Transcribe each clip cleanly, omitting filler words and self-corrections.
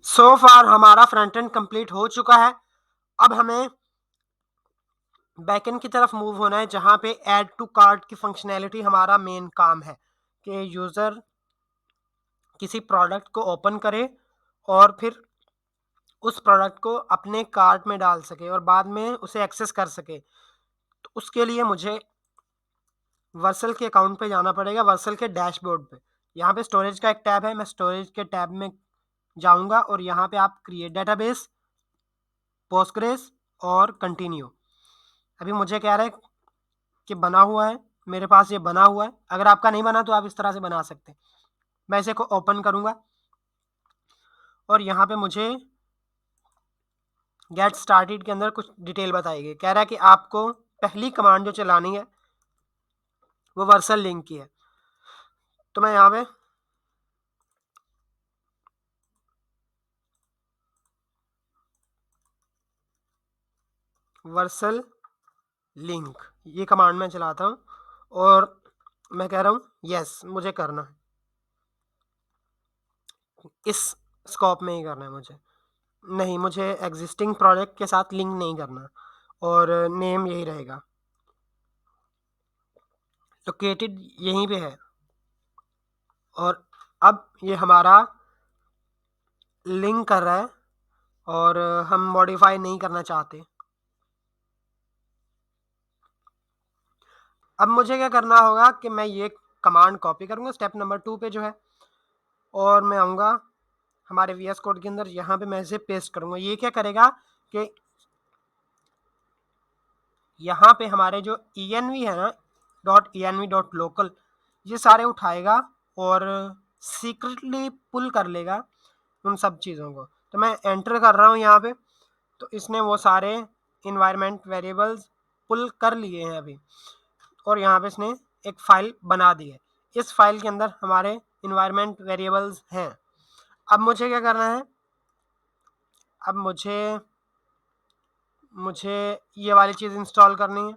सो फार हमारा front end complete हो चुका है। अब हमें बैकएंड की तरफ मूव होना है, जहां पे ऐड टू कार्ट की फंक्शनैलिटी हमारा मेन काम है कि यूज़र किसी प्रोडक्ट को ओपन करे और फिर उस प्रोडक्ट को अपने कार्ट में डाल सके और बाद में उसे एक्सेस कर सके। तो उसके लिए मुझे वर्सल के अकाउंट पे जाना पड़ेगा, वर्सल के डैशबोर्ड पे। यहाँ पे स्टोरेज का एक टैब है, मैं स्टोरेज के टैब में जाऊँगा और यहाँ पे आप क्रिएट डेटाबेस, पोस्टग्रेस और कंटिन्यू। अभी मुझे कह रहा है कि बना हुआ है, मेरे पास ये बना हुआ है। अगर आपका नहीं बना तो आप इस तरह से बना सकते हैं। मैं इसे को ओपन करूँगा और यहाँ पे मुझे गेट स्टार्टेड के अंदर कुछ डिटेल बताएगी। कह रहा है कि आपको पहली कमांड जो चलानी है वो वर्सल लिंक की है। तो मैं यहाँ पे वर्सल लिंक ये कमांड में चलाता हूँ और मैं कह रहा हूँ यस, मुझे करना है, इस स्कोप में ही करना है मुझे। नहीं, मुझे एग्जिस्टिंग प्रोजेक्ट के साथ लिंक नहीं करना और नेम यही रहेगा, लोकेटेड यहीं पे है। और अब ये हमारा लिंक कर रहा है और हम मॉडिफाई नहीं करना चाहते। अब मुझे क्या करना होगा कि मैं ये कमांड कॉपी करूँगा स्टेप नंबर 2 पे जो है, और मैं आऊँगा हमारे वी एस कोड के अंदर, यहाँ पे मैं इसे पेस्ट करूँगा। ये क्या करेगा कि यहाँ पे हमारे जो env है ना, .env.local, ये सारे उठाएगा और सीक्रेटली पुल कर लेगा उन सब चीज़ों को। तो मैं एंटर कर रहा हूँ यहाँ पे, तो इसने वो सारे इन्वायरमेंट वेरिएबल्स पुल कर लिए हैं अभी, और यहाँ पे इसने एक फ़ाइल बना दी है। इस फाइल के अंदर हमारे इन्वायरमेंट वेरिएबल्स हैं। अब मुझे क्या करना है, अब मुझे ये वाली चीज़ इंस्टॉल करनी है,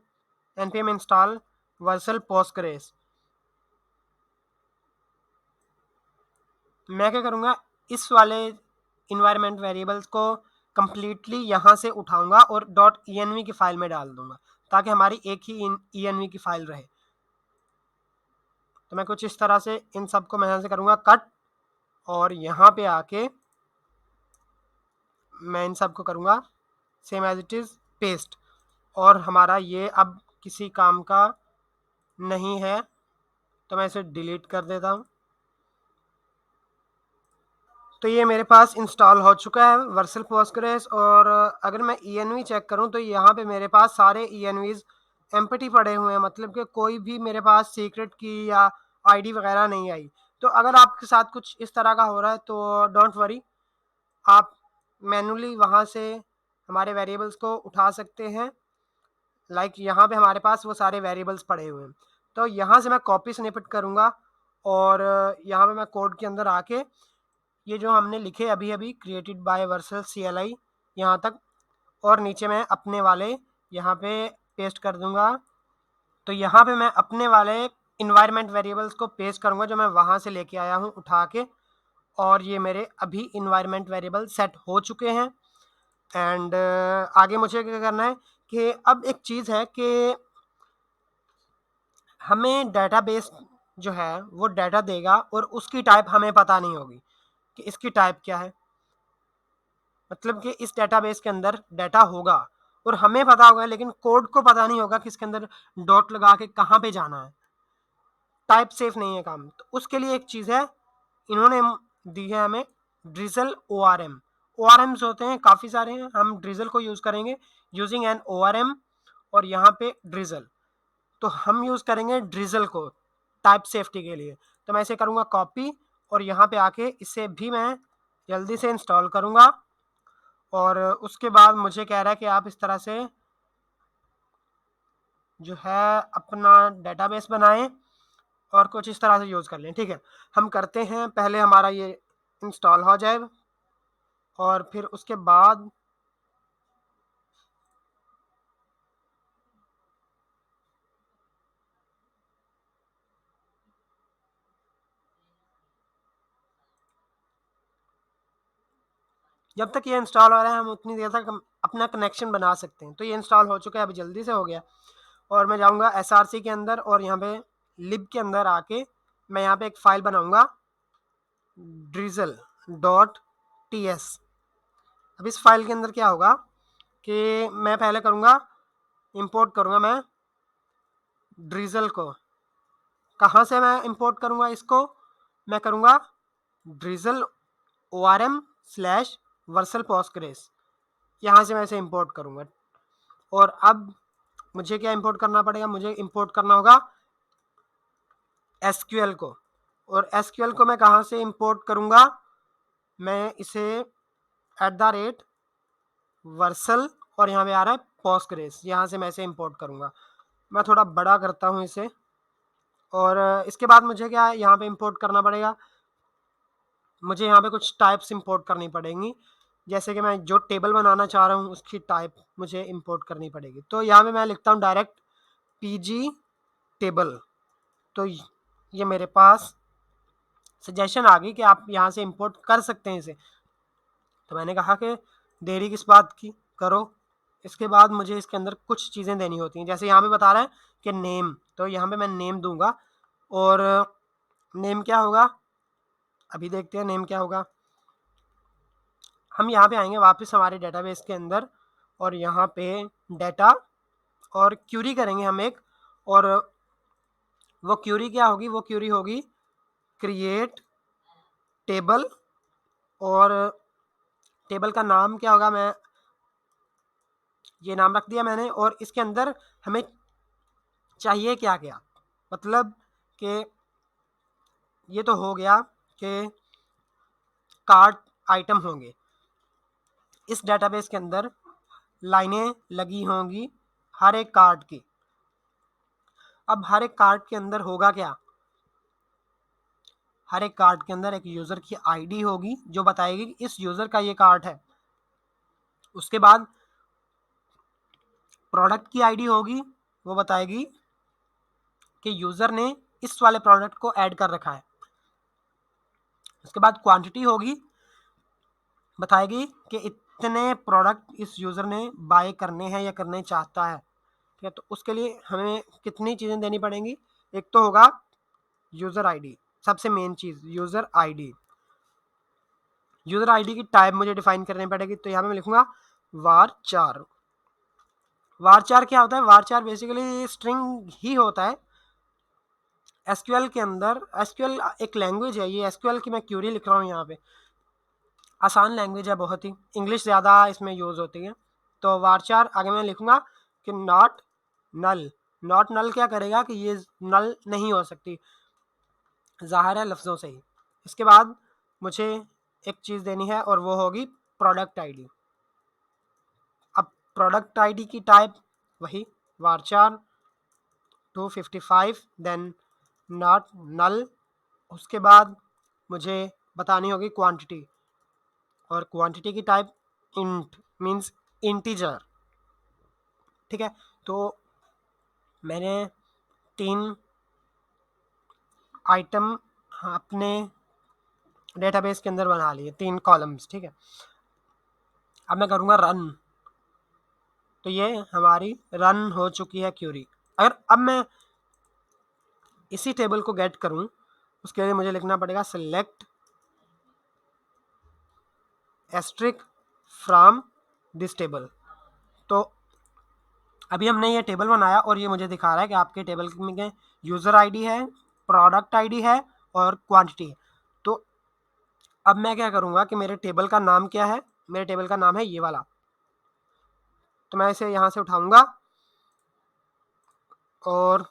npm इंस्टॉल वर्सल पोस्टग्रेस। मैं क्या करूँगा, इस वाले इन्वायरमेंट वेरिएबल्स को कम्प्लीटली यहाँ से उठाऊँगा और .env की फ़ाइल में डाल दूँगा, ताकि हमारी एक ही env की फ़ाइल रहे। तो मैं कुछ इस तरह से इन सब को मैं यहाँ से करूँगा कट, और यहाँ पे आके मैं इन सब को करूँगा same as it is paste, और हमारा ये अब किसी काम का नहीं है, तो मैं इसे डिलीट कर देता हूँ। तो ये मेरे पास इंस्टॉल हो चुका है वर्सल पोस्टग्रेस, और अगर मैं env चेक करूँ तो यहाँ पे मेरे पास सारे envs एम्प्टी पड़े हुए हैं, मतलब कि कोई भी मेरे पास सीक्रेट की या आईडी वगैरह नहीं आई। तो अगर आपके साथ कुछ इस तरह का हो रहा है तो डोंट वरी, आप मैनुअली वहाँ से हमारे वेरिएबल्स को उठा सकते हैं। लाइक यहाँ पे हमारे पास वो सारे वेरिएबल्स पड़े हुए हैं। तो यहाँ से मैं कॉपी स्निपेट करूँगा और यहाँ पे मैं कोड के अंदर आके ये जो हमने लिखे अभी अभी क्रिएटेड बाय वर्सल CLI यहाँ तक, और नीचे मैं अपने वाले यहाँ पे पेस्ट कर दूँगा। तो यहाँ पे मैं अपने वाले इन्वायरमेंट वेरिएबल्स को पेस्ट करूँगा जो मैं वहाँ से लेके आया हूँ उठा के, और ये मेरे अभी इन्वायरमेंट वेरिएबल सेट हो चुके हैं। एंड आगे मुझे क्या करना है कि अब एक चीज़ है कि हमें डेटाबेस जो है वो डाटा देगा और उसकी टाइप हमें पता नहीं होगी कि इसकी टाइप क्या है। मतलब कि इस डेटाबेस के अंदर डाटा होगा और हमें पता होगा, लेकिन कोड को पता नहीं होगा कि इसके अंदर डॉट लगा के कहाँ पे जाना है। टाइप सेफ नहीं है काम। तो उसके लिए एक चीज़ है, इन्होंने दी है हमें ड्रिजल ORM। ORMs होते हैं काफ़ी सारे हैं, हम ड्रिजल को यूज़ करेंगे यूजिंग एन ORM, और यहाँ पे ड्रिजल, तो हम यूज़ करेंगे ड्रिजल को टाइप सेफ्टी के लिए। तो मैं इसे करूँगा कॉपी, और यहाँ पे आके इसे भी मैं जल्दी से इंस्टॉल करूँगा, और उसके बाद मुझे कह रहा है कि आप इस तरह से जो है अपना डेटाबेस बनाएं और कुछ इस तरह से यूज़ कर लें। ठीक है, हम करते हैं, पहले हमारा ये इंस्टॉल हो जाए और फिर उसके बाद जब तक ये इंस्टॉल हो रहा है हम उतनी देर तक हम अपना कनेक्शन बना सकते हैं। तो ये इंस्टॉल हो चुका है, अभी जल्दी से हो गया। और मैं जाऊँगा src के अंदर और यहाँ पे lib के अंदर आके मैं यहाँ पे एक फ़ाइल बनाऊँगा drizzle.ts। अब इस फाइल के अंदर क्या होगा कि मैं पहले करूँगा इंपोर्ट करूँगा मैं ड्रिजल को। कहाँ से मैं इंपोर्ट करूँगा इसको? मैं करूँगा drizzle orm/versal postgres, यहाँ से मैं इसे इंपोर्ट करूँगा। और अब मुझे क्या इंपोर्ट करना पड़ेगा? मुझे इंपोर्ट करना होगा SQL को। और SQL को मैं कहाँ से इंपोर्ट करूँगा? मैं इसे @versal और यहाँ पे आ रहा है postgres, यहाँ से मैं इसे इंपोर्ट करूँगा। मैं थोड़ा बड़ा करता हूँ इसे। और इसके बाद मुझे क्या यहाँ पे इंपोर्ट करना पड़ेगा? मुझे यहाँ पे कुछ टाइप्स इंपोर्ट करनी पड़ेंगी, जैसे कि मैं जो टेबल बनाना चाह रहा हूँ उसकी टाइप मुझे इंपोर्ट करनी पड़ेगी। तो यहाँ पे मैं लिखता हूँ डायरेक्ट pg टेबल। तो ये मेरे पास सजेशन आ गई कि आप यहाँ से इंपोर्ट कर सकते हैं इसे। तो मैंने कहा कि देरी किस बात की, करो। इसके बाद मुझे इसके अंदर कुछ चीज़ें देनी होती हैं, जैसे यहाँ पे बता रहा है कि नेम, तो यहाँ पे मैं नेम दूंगा। और नेम क्या होगा अभी देखते हैं नेम क्या होगा। हम यहाँ पे आएंगे वापस हमारे डेटाबेस के अंदर और यहाँ पे डेटा और क्यूरी करेंगे हम एक। और वो क्यूरी क्या होगी? वो क्यूरी होगी क्रिएट टेबल। और टेबल का नाम क्या होगा? मैं ये नाम रख दिया मैंने। और इसके अंदर हमें चाहिए क्या क्या, मतलब कि ये तो हो गया कि कार्ट आइटम होंगे। इस डेटाबेस के अंदर लाइनें लगी होंगी हर एक कार्ड की। अब हर एक कार्ड के अंदर होगा क्या? हर एक कार्ड के अंदर एक यूज़र की आईडी होगी जो बताएगी कि इस यूज़र का ये कार्ड है। उसके बाद प्रोडक्ट की आईडी होगी, वो बताएगी कि यूज़र ने इस वाले प्रोडक्ट को ऐड कर रखा है। उसके बाद क्वांटिटी होगी, बताएगी कि इतने प्रोडक्ट इस यूज़र ने बाय करने हैं या करने चाहता है। ठीक है, तो उसके लिए हमें कितनी चीज़ें देनी पड़ेंगी? एक तो होगा यूज़र आईडी, सबसे मेन चीज़ यूज़र आईडी। यूज़र आईडी की टाइप मुझे डिफाइन करनी पड़ेगी। तो यहाँ पे मैं लिखूंगा var4। var4 क्या होता है? var4 बेसिकली स्ट्रिंग ही होता है। SQL के अंदर, SQL एक लैंग्वेज है, ये SQL की मैं क्यूरी लिख रहा हूँ यहाँ पे। आसान लैंग्वेज है बहुत ही, इंग्लिश ज़्यादा इसमें यूज़ होती है। तो var4 आगे मैं लिखूंगा कि नॉट नल। नॉट नल क्या करेगा कि ये नल नहीं हो सकती, ज़ाहिर है लफ्ज़ों से ही। इसके बाद मुझे एक चीज़ देनी है और वो होगी प्रोडक्ट आईडी। अब प्रोडक्ट आईडी की टाइप वही var4 255 देन नॉट नल। उसके बाद मुझे बतानी होगी क्वांटिटी, और क्वांटिटी की टाइप इंट मींस इंटीजर। ठीक है, तो मैंने 3 आइटम अपने डेटाबेस के अंदर बना लिए, 3 कॉलम्स। ठीक है, अब मैं करूँगा रन। तो ये हमारी रन हो चुकी है क्यूरी। अगर अब मैं इसी टेबल को गेट करूँ, उसके लिए मुझे लिखना पड़ेगा select asterisk from this table. तो अभी हमने ये टेबल बनाया और ये मुझे दिखा रहा है कि आपके टेबल में यूज़र आईडी है, प्रोडक्ट आईडी है और क्वांटिटी है। तो अब मैं क्या करूँगा कि मेरे टेबल का नाम क्या है? मेरे टेबल का नाम है ये वाला। तो मैं इसे यहाँ से उठाऊँगा और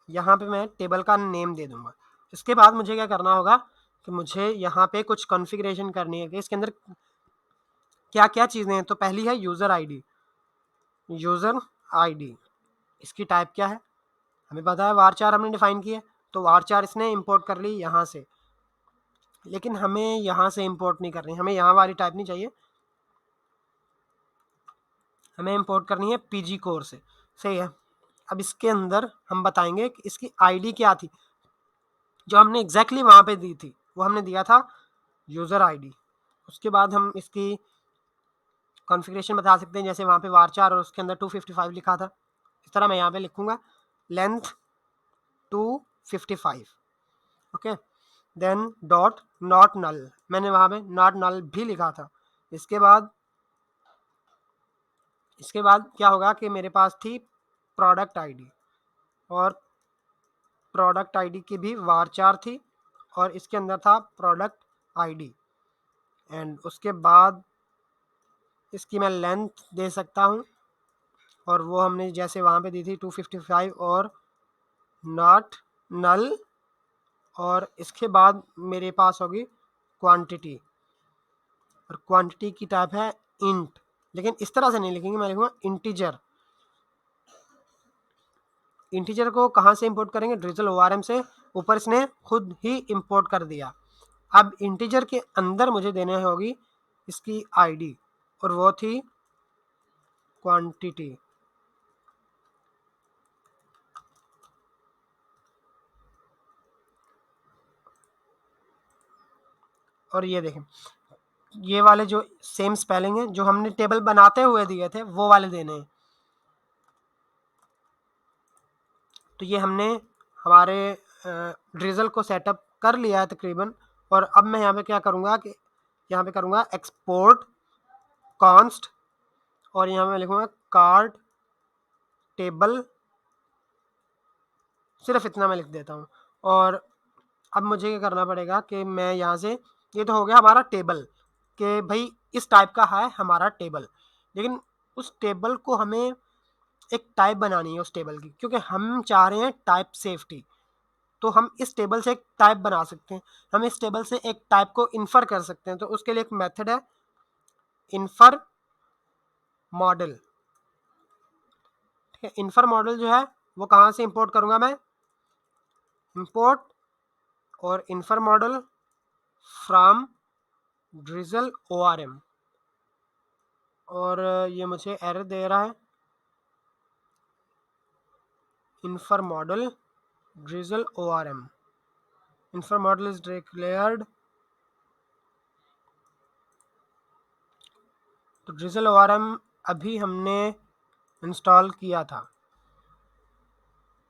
यहाँ पे मैं टेबल का नेम दे दूँगा। इसके बाद मुझे क्या करना होगा कि मुझे यहाँ पे कुछ कॉन्फ़िगरेशन करनी है कि इसके अंदर क्या क्या चीज़ें हैं। तो पहली है यूज़र आईडी। यूज़र आईडी इसकी टाइप क्या है? हमें पता है var4 हमने डिफाइन की है, तो var4 इसने इंपोर्ट कर ली यहाँ से। लेकिन हमें यहाँ से इंपोर्ट नहीं करनी, हमें यहाँ वाली टाइप नहीं चाहिए, हमें इंपोर्ट करनी है pg कोर से। सही है। अब इसके अंदर हम बताएंगे कि इसकी आईडी क्या थी, जो हमने एग्जैक्टली वहाँ पे दी थी वो हमने दिया था यूज़र आईडी। उसके बाद हम इसकी कॉन्फ़िगरेशन बता सकते हैं, जैसे वहाँ पे varchar और उसके अंदर 255 लिखा था, इस तरह मैं यहाँ पे लिखूँगा length 255, okay. Then dot not null, मैंने वहाँ पे नॉट नल भी लिखा था। इसके बाद क्या होगा कि मेरे पास थी प्रोडक्ट आईडी, और प्रोडक्ट आईडी की भी varchar थी, और इसके अंदर था प्रोडक्ट आईडी, एंड उसके बाद इसकी मैं लेंथ दे सकता हूँ, और वो हमने जैसे वहाँ पे दी थी 255 और नॉट नल, और इसके बाद मेरे पास होगी क्वांटिटी, और क्वांटिटी की टाइप है इंट, लेकिन इस तरह से नहीं लिखेंगे, मैं लिखूँगा इंटीजर। इंटीजर को कहाँ से इंपोर्ट करेंगे? ड्रिजल ORM से, ऊपर इसने खुद ही इंपोर्ट कर दिया। अब इंटीजर के अंदर मुझे देने होगी इसकी आईडी, और वो थी क्वांटिटी। और ये देखें, ये वाले जो सेम स्पेलिंग है जो हमने टेबल बनाते हुए दिए थे वो वाले देने हैं। तो ये हमने हमारे ड्रिजल को सेटअप कर लिया है तकरीबन, और अब मैं यहाँ पे क्या करूँगा कि यहाँ पे करूँगा एक्सपोर्ट कॉन्स्ट, और यहाँ मैं लिखूँगा कार्ड टेबल, सिर्फ इतना मैं लिख देता हूँ। और अब मुझे क्या करना पड़ेगा कि मैं यहाँ से, ये तो हो गया हमारा टेबल, कि भाई इस टाइप का है हमारा टेबल, लेकिन उस टेबल को हमें एक टाइप बनानी है उस टेबल की, क्योंकि हम चाह रहे हैं टाइप सेफ्टी। तो हम इस टेबल से एक टाइप बना सकते हैं, हम इस टेबल से एक टाइप को इन्फर कर सकते हैं। तो उसके लिए एक मेथड है इन्फर मॉडल, ठीक है। इन्फर मॉडल जो है वो कहाँ से इंपोर्ट करूँगा मैं? इंपोर्ट और infer model from Drizzle ORM, और ये मुझे एरर दे रहा है, infer model Drizzle ORM, infer model is declared. तो ड्रिजल ORM अभी हमने इंस्टॉल किया था,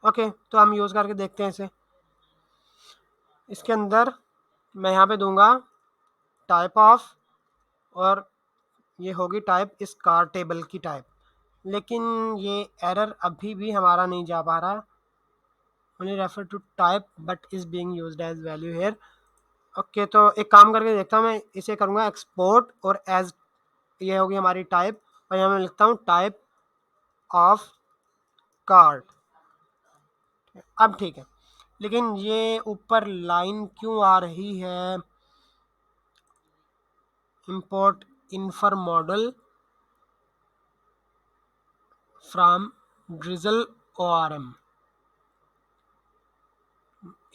ओके। तो हम यूज़ करके देखते हैं इसे। इसके अंदर मैं यहाँ पे दूंगा टाइप ऑफ, और ये होगी टाइप इस कार टेबल की टाइप, लेकिन ये एरर अभी भी हमारा नहीं जा पा रहा। Only refer to type but is being used as value here, okay. तो एक काम करके देखता हूँ, मैं इसे करूँगा एक्सपोर्ट, और एज ये होगी हमारी टाइप, और यहाँ मैं लिखता हूँ टाइप ऑफ कार्ड। अब ठीक है, लेकिन ये ऊपर लाइन क्यों आ रही है? Import infer model from Drizzle ORM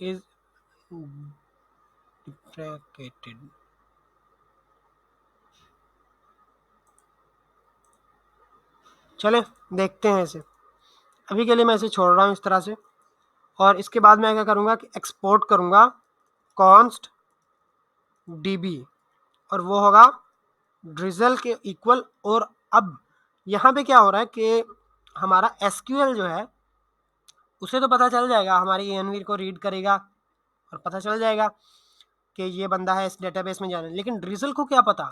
is deprecated। चले देखते हैं इसे, अभी के लिए मैं इसे छोड़ रहा हूँ इस तरह से। और इसके बाद मैं क्या करूँगा कि एक्सपोर्ट करूँगा कॉन्स्ट DB, और वो होगा ड्रिजल के इक्वल। और अब यहाँ पे क्या हो रहा है कि हमारा SQL जो है उसे तो पता चल जाएगा, हमारी ENV को रीड करेगा और पता चल जाएगा कि ये बंदा है, इस डेटाबेस में जाना है। लेकिन ड्रिजल को क्या पता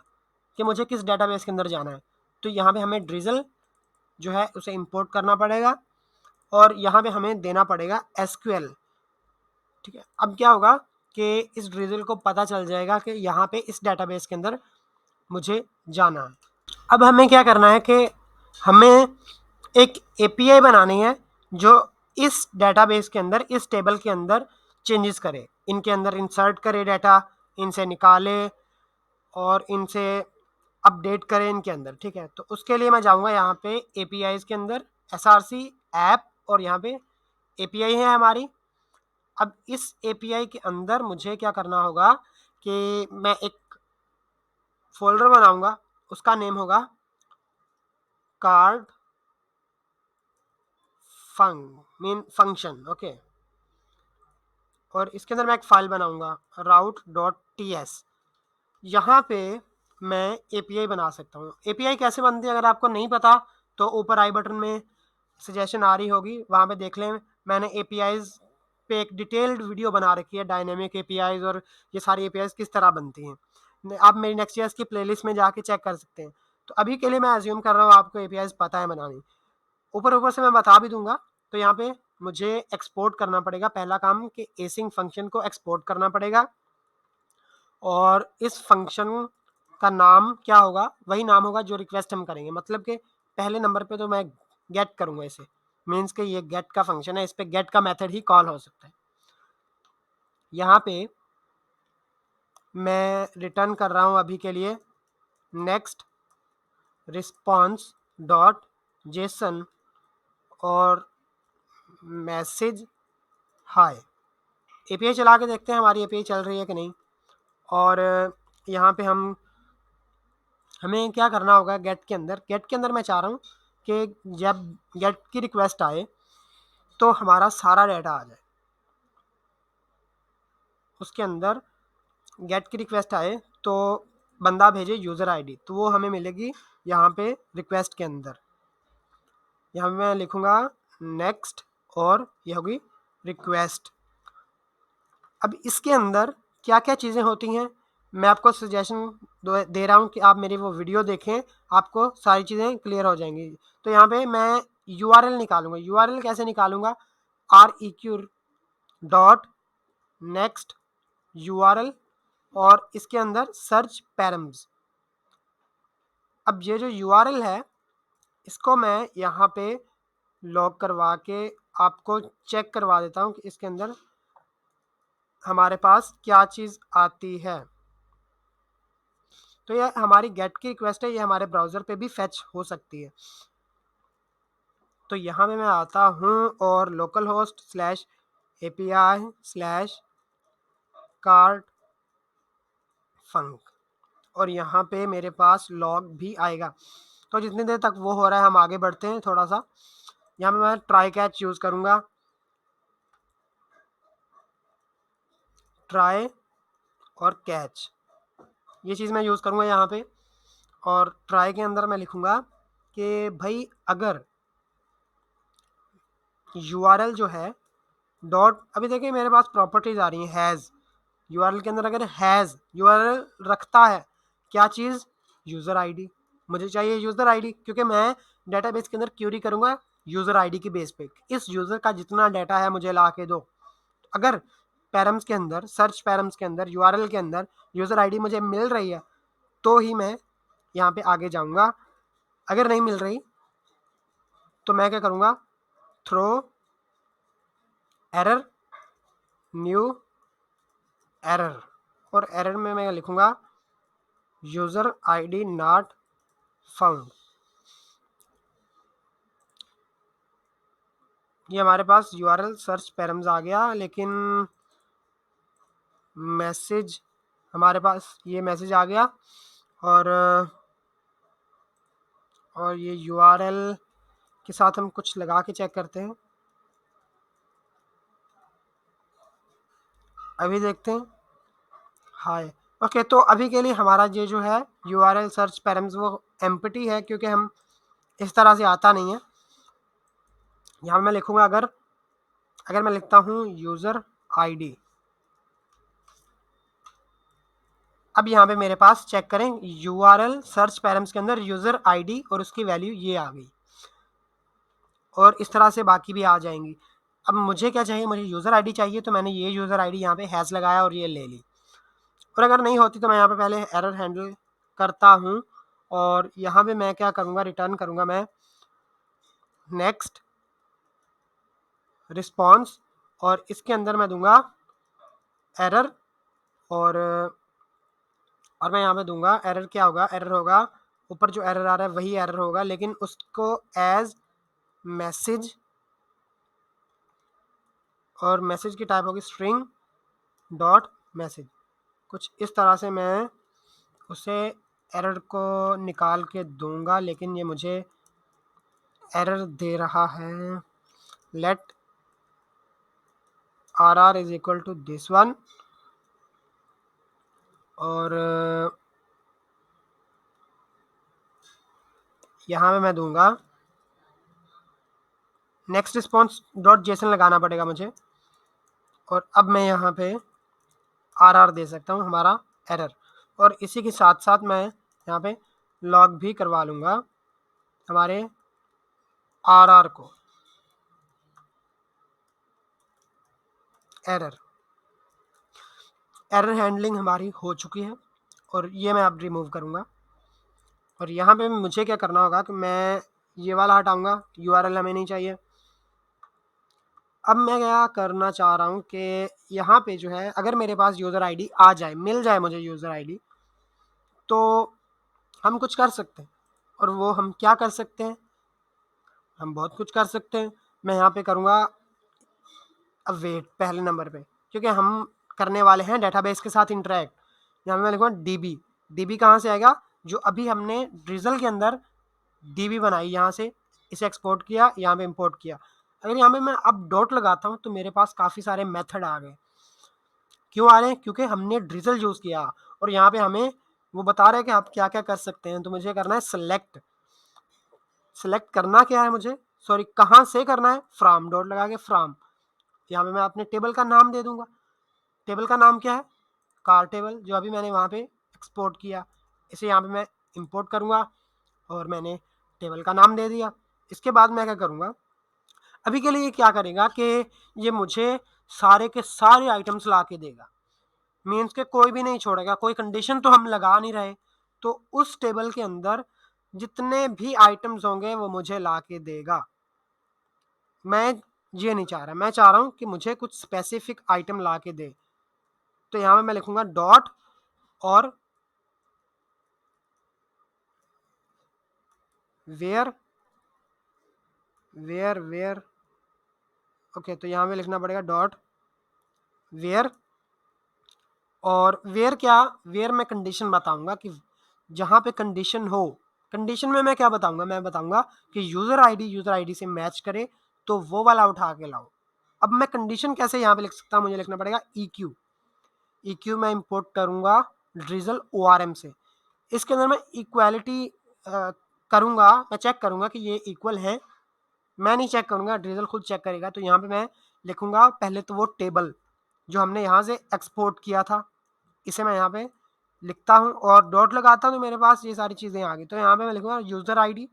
कि मुझे किस डेटाबेस के अंदर जाना है? तो यहाँ पे हमें ड्रिजल जो है उसे इंपोर्ट करना पड़ेगा, और यहाँ पे हमें देना पड़ेगा SQL, ठीक है। अब क्या होगा कि इस ड्रिजल को पता चल जाएगा कि यहाँ पे इस डेटाबेस के अंदर मुझे जाना है। अब हमें क्या करना है कि हमें एक API बनानी है जो इस डेटाबेस के अंदर, इस टेबल के अंदर चेंजेस करे, इनके अंदर इंसर्ट करे डाटा, इनसे निकाले और इनसे अपडेट करें इनके अंदर, ठीक है। तो उसके लिए मैं जाऊंगा यहाँ पे APIs के अंदर, SRC ऐप, और यहाँ पे API है हमारी। अब इस API के अंदर मुझे क्या करना होगा कि मैं एक फोल्डर बनाऊंगा, उसका नेम होगा कार्ड फंक्शन, ओके। और इसके अंदर मैं एक फाइल बनाऊंगा route.ts। यहाँ पे मैं एपीआई बना सकता हूँ। एपीआई कैसे बनती है अगर आपको नहीं पता तो ऊपर आई बटन में सजेशन आ रही होगी, वहाँ पे देख लें। मैंने एपीआईज पे एक डिटेल्ड वीडियो बना रखी है, डायनेमिक एपीआईज और ये सारी एपीआईज किस तरह बनती हैं। आप मेरी नेक्स्ट.जेएस की प्लेलिस्ट में जाके चेक कर सकते हैं। तो अभी के लिए मैं अज्यूम कर रहा हूँ आपको एपीआईज पता है बनानी। ऊपर ऊपर से मैं बता भी दूंगा। तो यहाँ पे मुझे एक्सपोर्ट करना पड़ेगा, पहला काम कि एसिंग फंक्शन को एक्सपोर्ट करना पड़ेगा, और इस फंक्शन का नाम क्या होगा, वही नाम होगा जो रिक्वेस्ट हम करेंगे। मतलब कि पहले नंबर पे तो मैं गेट करूंगा इसे, मीन्स कि ये गेट का फंक्शन है, इस पे गेट का मेथड ही कॉल हो सकता है। यहाँ पे मैं रिटर्न कर रहा हूँ अभी के लिए नेक्स्ट रिस्पॉन्स डॉट जेसन और मैसेज हाय। एपीआई चला के देखते हैं हमारी एपीआई चल रही है कि नहीं। और यहाँ पे हमें क्या करना होगा, गेट के अंदर मैं चाह रहा हूँ कि जब गेट की रिक्वेस्ट आए तो हमारा सारा डाटा आ जाए। उसके अंदर गेट की रिक्वेस्ट आए तो बंदा भेजे यूज़र आईडी, तो वो हमें मिलेगी यहाँ पे रिक्वेस्ट के अंदर। यहाँ मैं लिखूँगा नेक्स्ट और ये होगी रिक्वेस्ट। अब इसके अंदर क्या क्या चीज़ें होती हैं, मैं आपको सजेशन दे रहा हूँ कि आप मेरी वो वीडियो देखें, आपको सारी चीज़ें क्लियर हो जाएंगी। तो यहाँ पे मैं URL निकालूंगा। URL कैसे निकालूंगा, REQ डॉट नेक्स्ट URL और इसके अंदर सर्च पैरम्स। अब ये जो URL है इसको मैं यहाँ पे लॉग करवा के आपको चेक करवा देता हूँ कि इसके अंदर हमारे पास क्या चीज़ आती है। तो ये हमारी गेट की रिक्वेस्ट है, ये हमारे ब्राउज़र पे भी फेच हो सकती है। तो यहाँ पे मैं आता हूँ और localhost slash API slash card func, और यहाँ पे मेरे पास लॉग भी आएगा। तो जितनी देर तक वो हो रहा है हम आगे बढ़ते हैं थोड़ा सा। यहाँ पे मैं ट्राई कैच यूज़ करूँगा, ट्राई और कैच, ये चीज़ मैं यूज़ करूँगा यहाँ पे। और ट्राई के अंदर मैं लिखूँगा कि भाई अगर URL जो है डॉट, अभी देखिए मेरे पास प्रॉपर्टीज आ रही हैं हैज़। URL के अंदर अगर हैज़ URL रखता है क्या चीज़, यूज़र आईडी। मुझे चाहिए यूज़र आईडी क्योंकि मैं डेटाबेस के अंदर क्यूरी करूँगा यूज़र आईडी की बेस पे। इस यूज़र का जितना डाटा है मुझे ला के दो। अगर पैरम्स के अंदर, सर्च पैरम्स के अंदर, URL के अंदर यूज़र आईडी मुझे मिल रही है तो ही मैं यहाँ पे आगे जाऊँगा। अगर नहीं मिल रही तो मैं क्या करूँगा, थ्रो एरर न्यू एरर, और एरर में मैं लिखूँगा यूज़र आईडी नॉट फाउंड। ये हमारे पास URL सर्च पैरम्स आ गया, लेकिन मैसेज हमारे पास ये मैसेज आ गया। और ये URL के साथ हम कुछ लगा के चेक करते हैं। अभी देखते हैं हाय। ओके, तो अभी के लिए हमारा ये जो है URL सर्च पैरम्स वो एम्प्टी है क्योंकि हम इस तरह से आता नहीं है। यहाँ मैं लिखूँगा अगर मैं लिखता हूँ यूज़र आईडी। अब यहाँ पे मेरे पास चेक करें URL सर्च पैरम्स के अंदर यूज़र आईडी और उसकी वैल्यू ये आ गई, और इस तरह से बाकी भी आ जाएंगी। अब मुझे क्या चाहिए, मुझे यूज़र आईडी चाहिए, तो मैंने ये यूज़र आईडी यहाँ पे हैज़ लगाया और ये ले ली। और अगर नहीं होती तो मैं यहाँ पे पहले एरर हैंडल करता हूँ, और यहाँ पे मैं क्या करूँगा, रिटर्न करूँगा मैं नेक्स्ट रिस्पॉन्स, और इसके अंदर मैं दूंगा एरर, और मैं यहाँ पे दूंगा एरर। क्या होगा, एरर होगा ऊपर जो एरर आ रहा है वही एरर होगा, लेकिन उसको एज मैसेज, और मैसेज की टाइप होगी स्ट्रिंग डॉट मैसेज। कुछ इस तरह से मैं उसे एरर को निकाल के दूंगा, लेकिन ये मुझे एरर दे रहा है। Let RR is equal to this one, और यहाँ पे मैं दूंगा नेक्स्ट रिस्पॉन्स डॉट जेसन लगाना पड़ेगा मुझे, और अब मैं यहाँ पे RR दे सकता हूँ हमारा एरर, और इसी के साथ साथ मैं यहाँ पे लॉग भी करवा लूँगा हमारे RR को, एरर हैंडलिंग हमारी हो चुकी है, और ये मैं अब रिमूव करूँगा। और यहाँ पे मुझे क्या करना होगा कि मैं ये वाला हटाऊँगा, URL हमें नहीं चाहिए। अब मैं क्या करना चाह रहा हूँ कि यहाँ पे जो है अगर मेरे पास यूज़र आईडी आ जाए, मिल जाए मुझे यूज़र आईडी, तो हम कुछ कर सकते हैं। और वो हम क्या कर सकते हैं? हम बहुत कुछ कर सकते हैं। मैं यहाँ पे करूँगा अवेट पहले नंबर पे, क्योंकि हम करने वाले हैं डेटाबेस के साथ इंटरेक्ट। यहाँ पे मैं लिखूँगा डीबी। डीबी कहाँ से आएगा? जो अभी हमने ड्रिजल के अंदर डीबी बनाई, यहाँ से इसे एक्सपोर्ट किया, यहाँ पे इंपोर्ट किया। अगर यहाँ पे मैं अब डॉट लगाता हूँ तो मेरे पास काफ़ी सारे मेथड आ गए। क्यों आ रहे हैं? क्योंकि हमने ड्रिजल यूज़ किया, और यहाँ पे हमें वो बता रहे हैं कि आप क्या क्या कर सकते हैं। तो मुझे करना है सेलेक्ट। सेलेक्ट करना क्या है मुझे, सॉरी कहाँ से करना है? फ्रॉम, डॉट लगा के फ्रॉम। यहाँ पे मैं अपने टेबल का नाम दे दूंगा। टेबल का नाम क्या है? कार टेबल, जो अभी मैंने वहाँ पे एक्सपोर्ट किया। इसे यहाँ पे मैं इंपोर्ट करूँगा, और मैंने टेबल का नाम दे दिया। इसके बाद मैं क्या करूँगा, अभी के लिए ये क्या करेगा कि ये मुझे सारे के सारे आइटम्स ला के देगा। मीन्स के कोई भी नहीं छोड़ेगा, कोई कंडीशन तो हम लगा नहीं रहे। तो उस टेबल के अंदर जितने भी आइटम्स होंगे वो मुझे ला के देगा। मैं ये नहीं चाह रहा, मैं चाह रहा हूँ कि मुझे कुछ स्पेसिफिक आइटम ला के दे। तो यहाँ पे मैं लिखूंगा डॉट और वेयर वेयर ओके। तो यहाँ पे लिखना पड़ेगा डॉट वेयर, और वेयर क्या? वेयर मैं कंडीशन बताऊंगा कि जहाँ पे कंडीशन हो। कंडीशन में मैं क्या बताऊंगा? मैं बताऊंगा कि यूज़र आईडी से मैच करे तो वो वाला उठा के लाओ। अब मैं कंडीशन कैसे यहाँ पे लिख सकता हूँ? मुझे लिखना पड़ेगा EQ मैं इंपोर्ट करूँगा ड्रिजल ORM से। इसके अंदर मैं इक्वालिटी करूँगा, मैं चेक करूँगा कि ये इक्वल है। मैं नहीं चेक करूँगा, ड्रिजल खुद चेक करेगा। तो यहाँ पे मैं लिखूँगा पहले तो वो टेबल जो हमने यहाँ से एक्सपोर्ट किया था, इसे मैं यहाँ पे लिखता हूँ और डॉट लगाता हूँ, तो मेरे पास ये सारी चीज़ें आ गई। तो यहाँ पे मैं लिखूँगा यूज़र आईडी,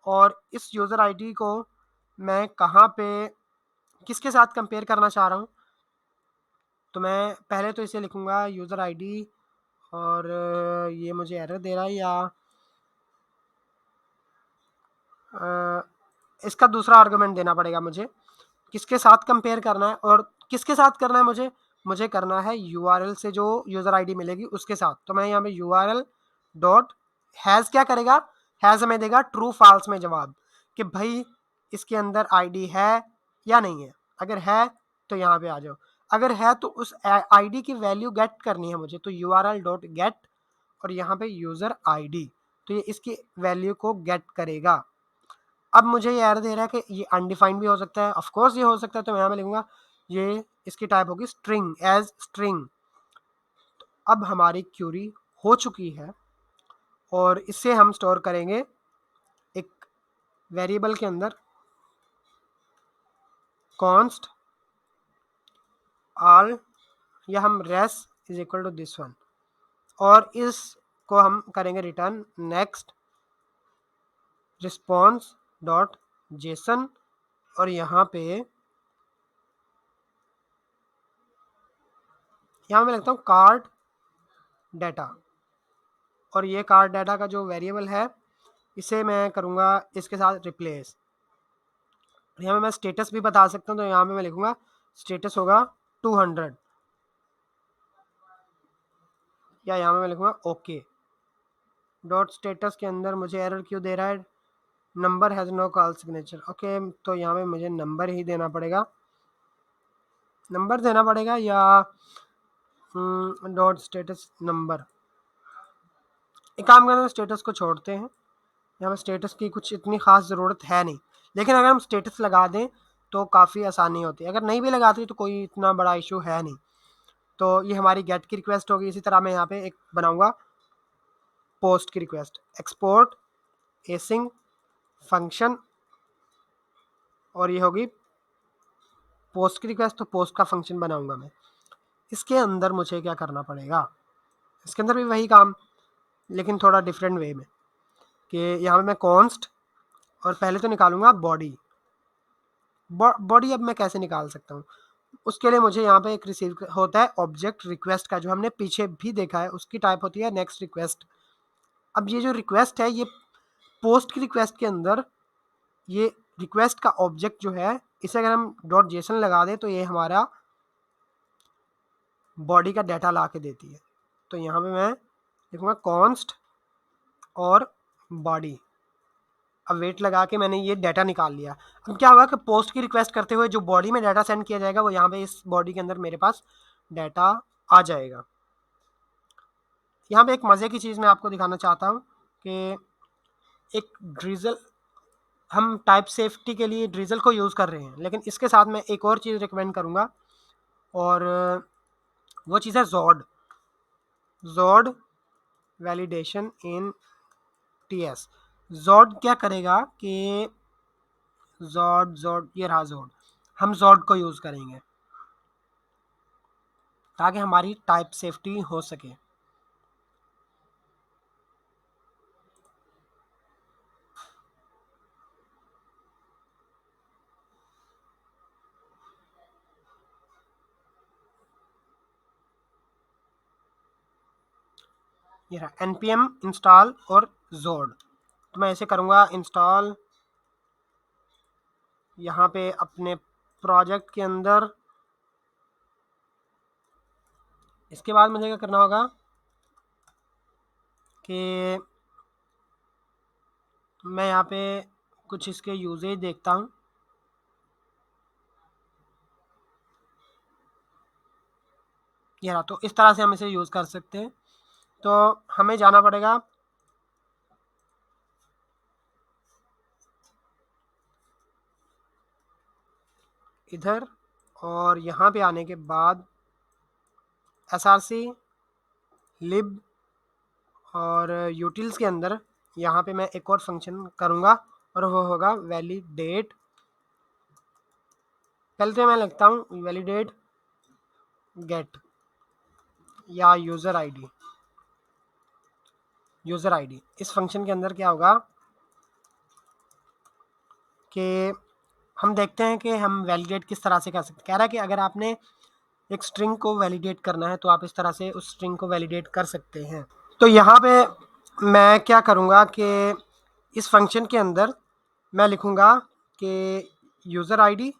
और इस यूज़र आईडी को मैं कहाँ पे किसके साथ कंपेयर करना चाह रहा हूँ? तो मैं पहले तो इसे लिखूँगा यूज़र आईडी, और ये मुझे एरर दे रहा है, या इसका दूसरा आर्गुमेंट देना पड़ेगा मुझे। किसके साथ कंपेयर करना है, और किसके साथ करना है मुझे करना है URL से जो यूज़र आईडी मिलेगी उसके साथ। तो मैं यहाँ पे URL डॉट हैज़ क्या करेगा? हैज़ हमें देगा ट्रू फॉल्स में जवाब कि भाई इसके अंदर आईडी है या नहीं है। अगर है तो यहाँ पे आ जाओ, अगर है तो उस आईडी की वैल्यू गेट करनी है मुझे। तो URL डॉट गेट, और यहाँ पे यूज़र आईडी, तो ये इसकी वैल्यू को गेट करेगा। अब मुझे ये एरर दे रहा है कि ये अनडिफाइंड भी हो सकता है। ऑफ कोर्स ये हो सकता है, तो मैं यहाँ पे लिखूंगा ये इसकी टाइप होगी स्ट्रिंग, एज स्ट्रिंग। तो अब हमारी क्यूरी हो चुकी है, और इससे हम स्टोर करेंगे एक वेरिएबल के अंदर कॉन्स्ट ऑल, या हम res is equal to this one, और इसको हम करेंगे return next response dot JSON. और यहाँ पे मैं लिखता हूँ कार्ड डाटा, और ये कार्ड डाटा का जो वेरिएबल है इसे मैं करूँगा इसके साथ रिप्लेस। यहाँ पे मैं स्टेटस भी बता सकता हूँ, तो यहाँ पे मैं लिखूँगा स्टेटस होगा 200, या यहाँ पे मैं लिखूँगा ओके। डॉट स्टेटस के अंदर मुझे एरर क्यों दे रहा है? Number has no call signature. Okay, तो यहाँ पे मुझे नंबर ही देना पड़ेगा, या डॉट स्टेटस नंबर। एक काम करते हैं, स्टेटस को छोड़ते हैं। यहाँ पे स्टेटस की कुछ इतनी ख़ास ज़रूरत है नहीं, लेकिन अगर हम स्टेटस लगा दें तो काफ़ी आसानी होती है। अगर नहीं भी लगाते तो कोई इतना बड़ा इशू है नहीं। तो ये हमारी गेट की रिक्वेस्ट होगी। इसी तरह मैं यहाँ पे एक बनाऊँगा पोस्ट की रिक्वेस्ट, एक्सपोर्ट एसिंग फंक्शन, और ये होगी पोस्ट की रिक्वेस्ट, तो पोस्ट का फंक्शन बनाऊंगा मैं। इसके अंदर मुझे क्या करना पड़ेगा, इसके अंदर भी वही काम, लेकिन थोड़ा डिफरेंट वे में, कि यहाँ पे मैं कॉन्स्ट और पहले तो निकालूंगा बॉडी। बॉडी अब मैं कैसे निकाल सकता हूँ, उसके लिए मुझे यहाँ पे एक रिसीव होता है ऑब्जेक्ट रिक्वेस्ट का, जो हमने पीछे भी देखा है, उसकी टाइप होती है नेक्स्ट रिक्वेस्ट। अब ये जो रिक्वेस्ट है, ये पोस्ट की रिक्वेस्ट के अंदर ये रिक्वेस्ट का ऑब्जेक्ट जो है, इसे अगर हम डॉट जेसन लगा दें तो ये हमारा बॉडी का डाटा ला के देती है। तो यहाँ पे मैं लिखूँगा कॉन्स्ट और बॉडी। अब वेट लगा के मैंने ये डाटा निकाल लिया। अब क्या होगा कि पोस्ट की रिक्वेस्ट करते हुए जो बॉडी में डाटा सेंड किया जाएगा, वो यहाँ पे इस बॉडी के अंदर मेरे पास डाटा आ जाएगा। यहाँ पे एक मज़े की चीज़ मैं आपको दिखाना चाहता हूँ कि एक ड्रिजल, हम टाइप सेफ्टी के लिए ड्रिजल को यूज़ कर रहे हैं, लेकिन इसके साथ मैं एक और चीज़ रिकमेंड करूँगा, और वो चीज़ है Zod. Zod validation in TS. Zod क्या करेगा कि जॉड ये रहा जॉड, हम जॉड को यूज़ करेंगे ताकि हमारी टाइप सेफ्टी हो सके। ये रहा npm इंस्टॉल और जॉड। तो मैं ऐसे करूँगा इंस्टॉल यहाँ पे अपने प्रोजेक्ट के अंदर। इसके बाद मुझे क्या करना होगा कि मैं यहाँ पे कुछ इसके यूजेज देखता हूँ। ये रहा, तो इस तरह से हम इसे यूज़ कर सकते हैं। तो हमें जाना पड़ेगा इधर, और यहाँ पे आने के बाद src lib और यूटिल्स के अंदर यहाँ पे मैं एक और फंक्शन करूँगा, और वो होगा वैलिडेट। पहले तो मैं लिखता हूँ वैलिडेट गेट या यूज़र आईडी। इस फंक्शन के अंदर क्या होगा कि हम देखते हैं कि हम वैलिडेट किस तरह से कर सकते हैं। कह रहा है कि अगर आपने एक स्ट्रिंग को वैलिडेट करना है तो आप इस तरह से उस स्ट्रिंग को वैलिडेट कर सकते हैं। तो यहाँ पे मैं क्या करूँगा कि इस फंक्शन के अंदर मैं लिखूँगा कि यूज़र आईडी,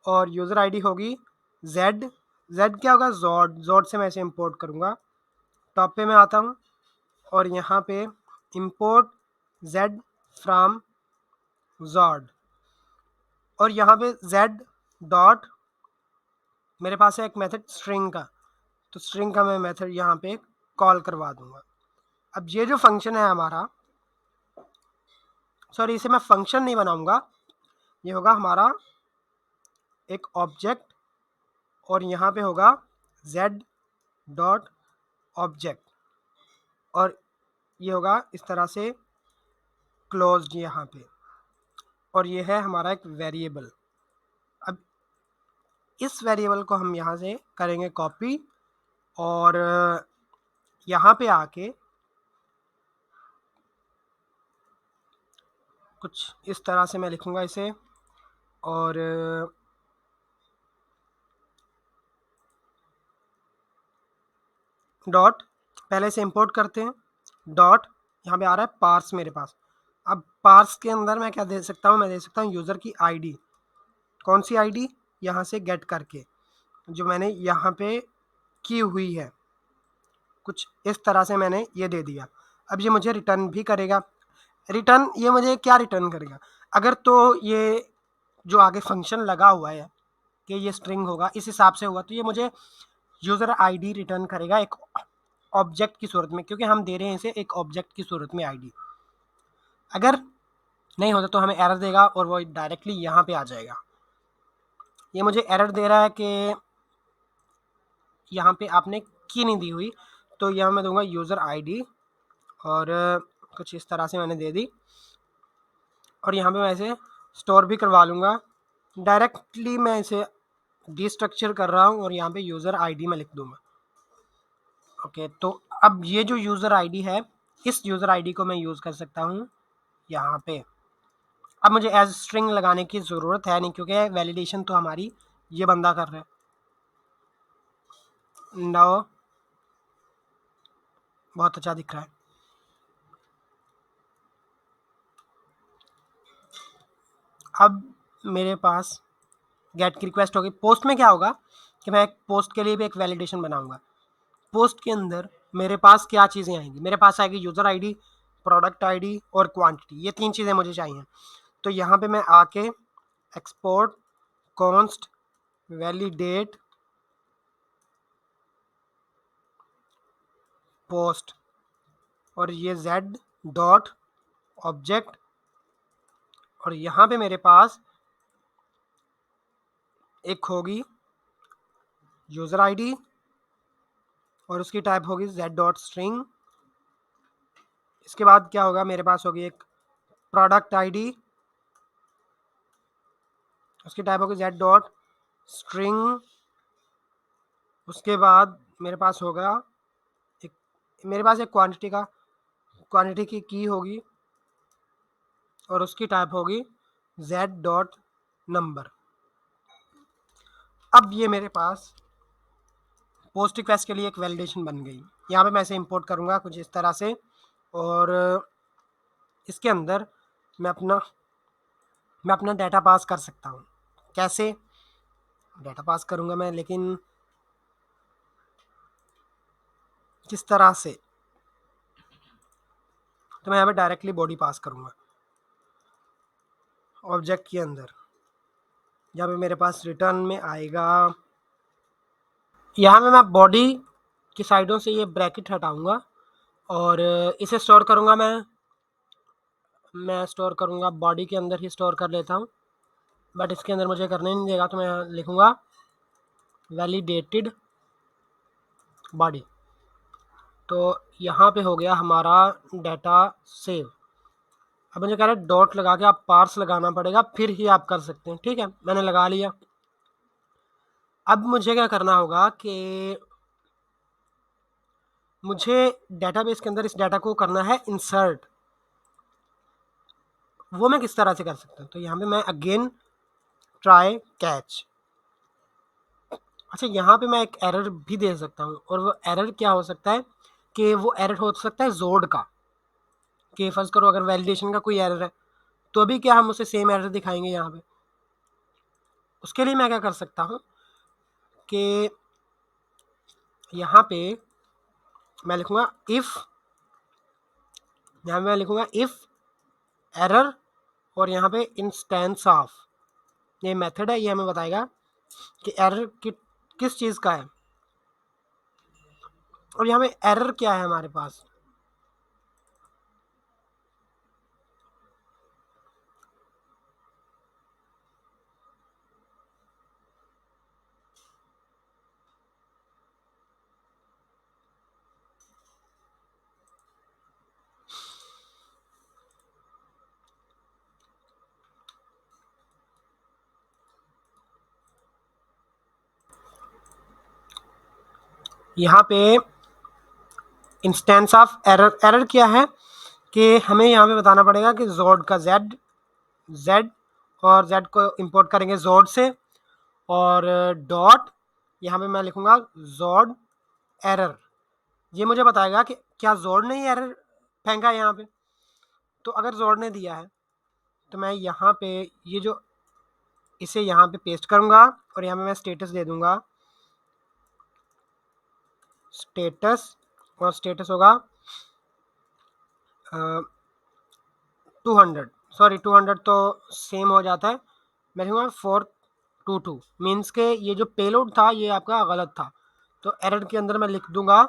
और यूज़र आईडी होगी z। क्या होगा जॉड से मैं इसे इंपोर्ट करूँगा। टॉप पे मैं आता हूँ और यहाँ पे इंपोर्ट z फ्रॉम जॉड, और यहाँ पे z डॉट मेरे पास है एक मेथड स्ट्रिंग का, तो स्ट्रिंग का मैं मेथड यहाँ पे कॉल करवा दूंगा। अब ये जो फंक्शन है हमारा, सॉरी इसे मैं फंक्शन नहीं बनाऊंगा, ये होगा हमारा एक ऑब्जेक्ट, और यहाँ पे होगा z डॉट ऑब्जेक्ट, और ये होगा इस तरह से क्लोज्ड यहाँ पे, और ये है हमारा एक वेरिएबल। अब इस वेरिएबल को हम यहाँ से करेंगे कॉपी, और यहाँ पे आके कुछ इस तरह से मैं लिखूँगा इसे, और डॉट पहले से इंपोर्ट करते हैं, डॉट यहाँ पे आ रहा है पार्स मेरे पास। अब पार्स के अंदर मैं क्या दे सकता हूँ, मैं दे सकता हूँ यूज़र की आईडी। कौन सी आईडी, यहाँ से गेट करके जो मैंने यहाँ पे की हुई है, कुछ इस तरह से मैंने ये दे दिया। अब ये मुझे रिटर्न भी करेगा। रिटर्न ये मुझे क्या रिटर्न करेगा, अगर तो ये जो आगे फंक्शन लगा हुआ है कि ये स्ट्रिंग होगा, इस हिसाब से होगा, तो ये मुझे यूज़र आईडी रिटर्न करेगा एक ऑब्जेक्ट की सूरत में, क्योंकि हम दे रहे हैं इसे एक ऑब्जेक्ट की सूरत में आईडी। अगर नहीं होता तो हमें एरर देगा और वो डायरेक्टली यहाँ पे आ जाएगा। ये मुझे एरर दे रहा है कि यहाँ पे आपने की नहीं दी हुई, तो यहाँ मैं दूंगा यूज़र आईडी और कुछ इस तरह से मैंने दे दी और यहाँ पे मैं इसे स्टोर भी करवा लूँगा। डायरेक्टली मैं इसे डिस्ट्रक्चर कर रहा हूँ और यहाँ पे यूज़र आईडी में लिख दूँगा। ओके, तो अब ये जो यूज़र आईडी है, इस यूज़र आईडी को मैं यूज़ कर सकता हूँ यहाँ पे। अब मुझे एज स्ट्रिंग लगाने की ज़रूरत है नहीं, क्योंकि वैलिडेशन तो हमारी ये बंदा कर रहा है। नाउ बहुत अच्छा दिख रहा है। अब मेरे पास गेट की रिक्वेस्ट होगी। पोस्ट में क्या होगा कि मैं एक पोस्ट के लिए भी एक वैलिडेशन बनाऊंगा। पोस्ट के अंदर मेरे पास क्या चीज़ें आएंगी, मेरे पास आएगी यूज़र आईडी, प्रोडक्ट आईडी और क्वांटिटी। ये 3 चीज़ें मुझे चाहिए। तो यहाँ पे मैं आके एक्सपोर्ट कॉन्स्ट वैलिडेट पोस्ट और ये z डॉट ऑब्जेक्ट, और यहाँ पे मेरे पास एक होगी यूज़र आईडी और उसकी टाइप होगी z डॉट स्ट्रिंग। इसके बाद क्या होगा, मेरे पास होगी एक प्रोडक्ट आईडी, उसकी टाइप होगी z डॉट स्ट्रिंग। उसके बाद मेरे पास होगा एक, मेरे पास एक क्वांटिटी की की होगी और उसकी टाइप होगी z डॉट नंबर। अब ये मेरे पास पोस्ट रिक्वेस्ट के लिए एक वैलिडेशन बन गई। यहाँ पे मैं इसे इंपोर्ट करूँगा कुछ इस तरह से, और इसके अंदर मैं अपना डाटा पास कर सकता हूँ। कैसे डाटा पास करूँगा मैं, लेकिन किस तरह से, तो मैं यहाँ पे डायरेक्टली बॉडी पास करूँगा ऑब्जेक्ट के अंदर, जहाँ पे मेरे पास रिटर्न में आएगा। यहाँ पे मैं बॉडी की साइडों से ये ब्रैकेट हटाऊँगा और इसे स्टोर करूँगा। मैं स्टोर करूँगा बॉडी के अंदर ही स्टोर कर लेता हूँ, बट इसके अंदर मुझे करने नहीं देगा। तो मैं लिखूँगा वैलिडेटेड बॉडी। तो यहाँ पे हो गया हमारा डाटा सेव। अब मुझे कह रहा है डॉट लगा के आप पार्स लगाना पड़ेगा, फिर ही आप कर सकते हैं। ठीक है, मैंने लगा लिया। अब मुझे क्या करना होगा कि मुझे डेटाबेस के अंदर इस डाटा को करना है इंसर्ट। वो मैं किस तरह से कर सकता हूँ, तो यहाँ पे मैं अगेन ट्राई कैच। अच्छा, यहाँ पे मैं एक एरर भी दे सकता हूँ, और वो एरर क्या हो सकता है कि वो एरर हो सकता है जोड़ का, कि फर्ज करो अगर वैलिडेशन का कोई एरर है तो भी क्या हम उसे सेम एरर दिखाएंगे यहाँ पे। उसके लिए मैं क्या कर सकता हूँ कि यहाँ पे मैं लिखूँगा इफ़, यहाँ पे मैं लिखूँगा इफ़ एरर, और यहाँ पे इंस्टेंस ऑफ, ये मेथड है, ये हमें बताएगा कि एरर किस चीज़ का है। और यहाँ पे एरर क्या है हमारे पास, यहाँ पे इंस्टेंस ऑफ एरर। एरर क्या है कि हमें यहाँ पे बताना पड़ेगा कि जोड का जेड और जेड को इंपोर्ट करेंगे जोड से, और डॉट यहाँ पे मैं लिखूँगा जोड एरर। ये मुझे बताएगा कि क्या जोड़ ने ही एरर फेंका है यहाँ पे। तो अगर जोड़ ने दिया है तो मैं यहाँ पे ये जो इसे यहाँ पे पेस्ट करूँगा और यहाँ पे मैं स्टेटस दे दूँगा स्टेटस, और स्टेटस होगा 200, सॉरी 200 तो सेम हो जाता है। मैं लिखूँगा 422, मीन्स के ये जो पेलोड था ये आपका गलत था। तो एरर के अंदर मैं लिख दूँगा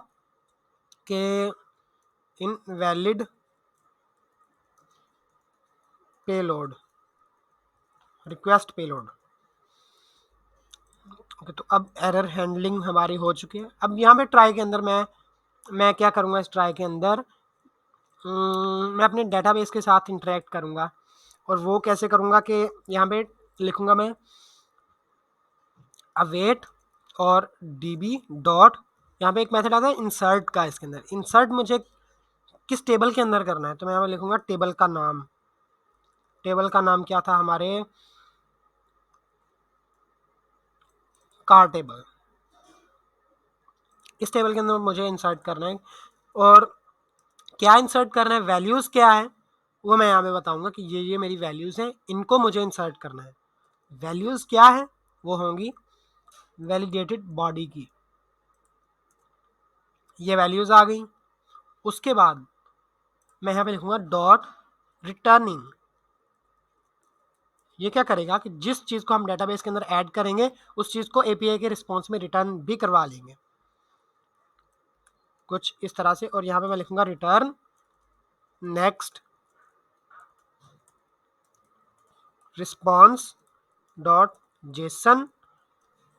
कि invalid payload, request payload. Okay, तो अब एरर हैंडलिंग हमारी हो चुकी है। अब यहाँ पे ट्राई के अंदर मैं क्या करूँगा, इस ट्राई के अंदर मैं अपने डेटाबेस के साथ इंटरेक्ट करूँगा, और वो कैसे करूँगा कि यहाँ पे लिखूँगा मैं अवेट और db डॉट, यहाँ पे एक मेथड आता है इंसर्ट का, इसके अंदर इंसर्ट मुझे किस टेबल के अंदर करना है, तो मैं यहाँ पे लिखूँगा टेबल का नाम। टेबल का नाम क्या था हमारे, कार टेबल। इस टेबल के अंदर मुझे इंसर्ट करना है, और क्या इंसर्ट करना है, वैल्यूज़ क्या है वो मैं यहाँ पे बताऊँगा कि ये मेरी वैल्यूज़ हैं, इनको मुझे इंसर्ट करना है। वैल्यूज़ क्या है, वो होंगी वैलिडेटेड बॉडी की, ये वैल्यूज़ आ गई। उसके बाद मैं यहाँ पे लिखूँगा डॉट रिटर्निंग। ये क्या करेगा कि जिस चीज़ को हम डेटाबेस के अंदर ऐड करेंगे उस चीज़ को एपीआई के रिस्पॉन्स में रिटर्न भी करवा लेंगे, कुछ इस तरह से। और यहाँ पे मैं लिखूँगा return next response dot JSON,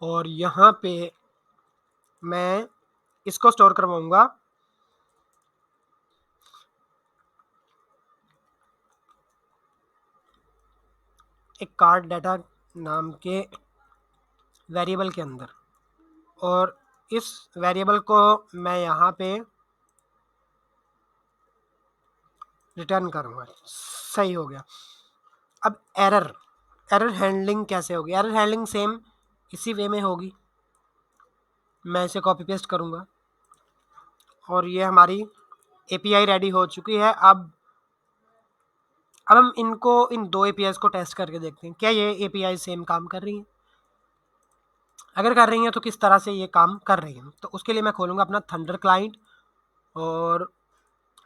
और यहाँ पे मैं इसको स्टोर करवाऊँगा एक कार्ड डाटा नाम के वेरिएबल के अंदर, और इस वेरिएबल को मैं यहाँ पे रिटर्न करूँगा। सही हो गया। अब एरर हैंडलिंग कैसे होगी, एरर हैंडलिंग सेम इसी वे में होगी। मैं इसे कॉपी पेस्ट करूँगा, और ये हमारी एपीआई रेडी हो चुकी है। अब हम इनको, इन दो एपीआई को टेस्ट करके देखते हैं क्या ये एपीआई सेम काम कर रही हैं। अगर कर रही हैं तो किस तरह से ये काम कर रही हैं, तो उसके लिए मैं खोलूँगा अपना थंडर क्लाइंट, और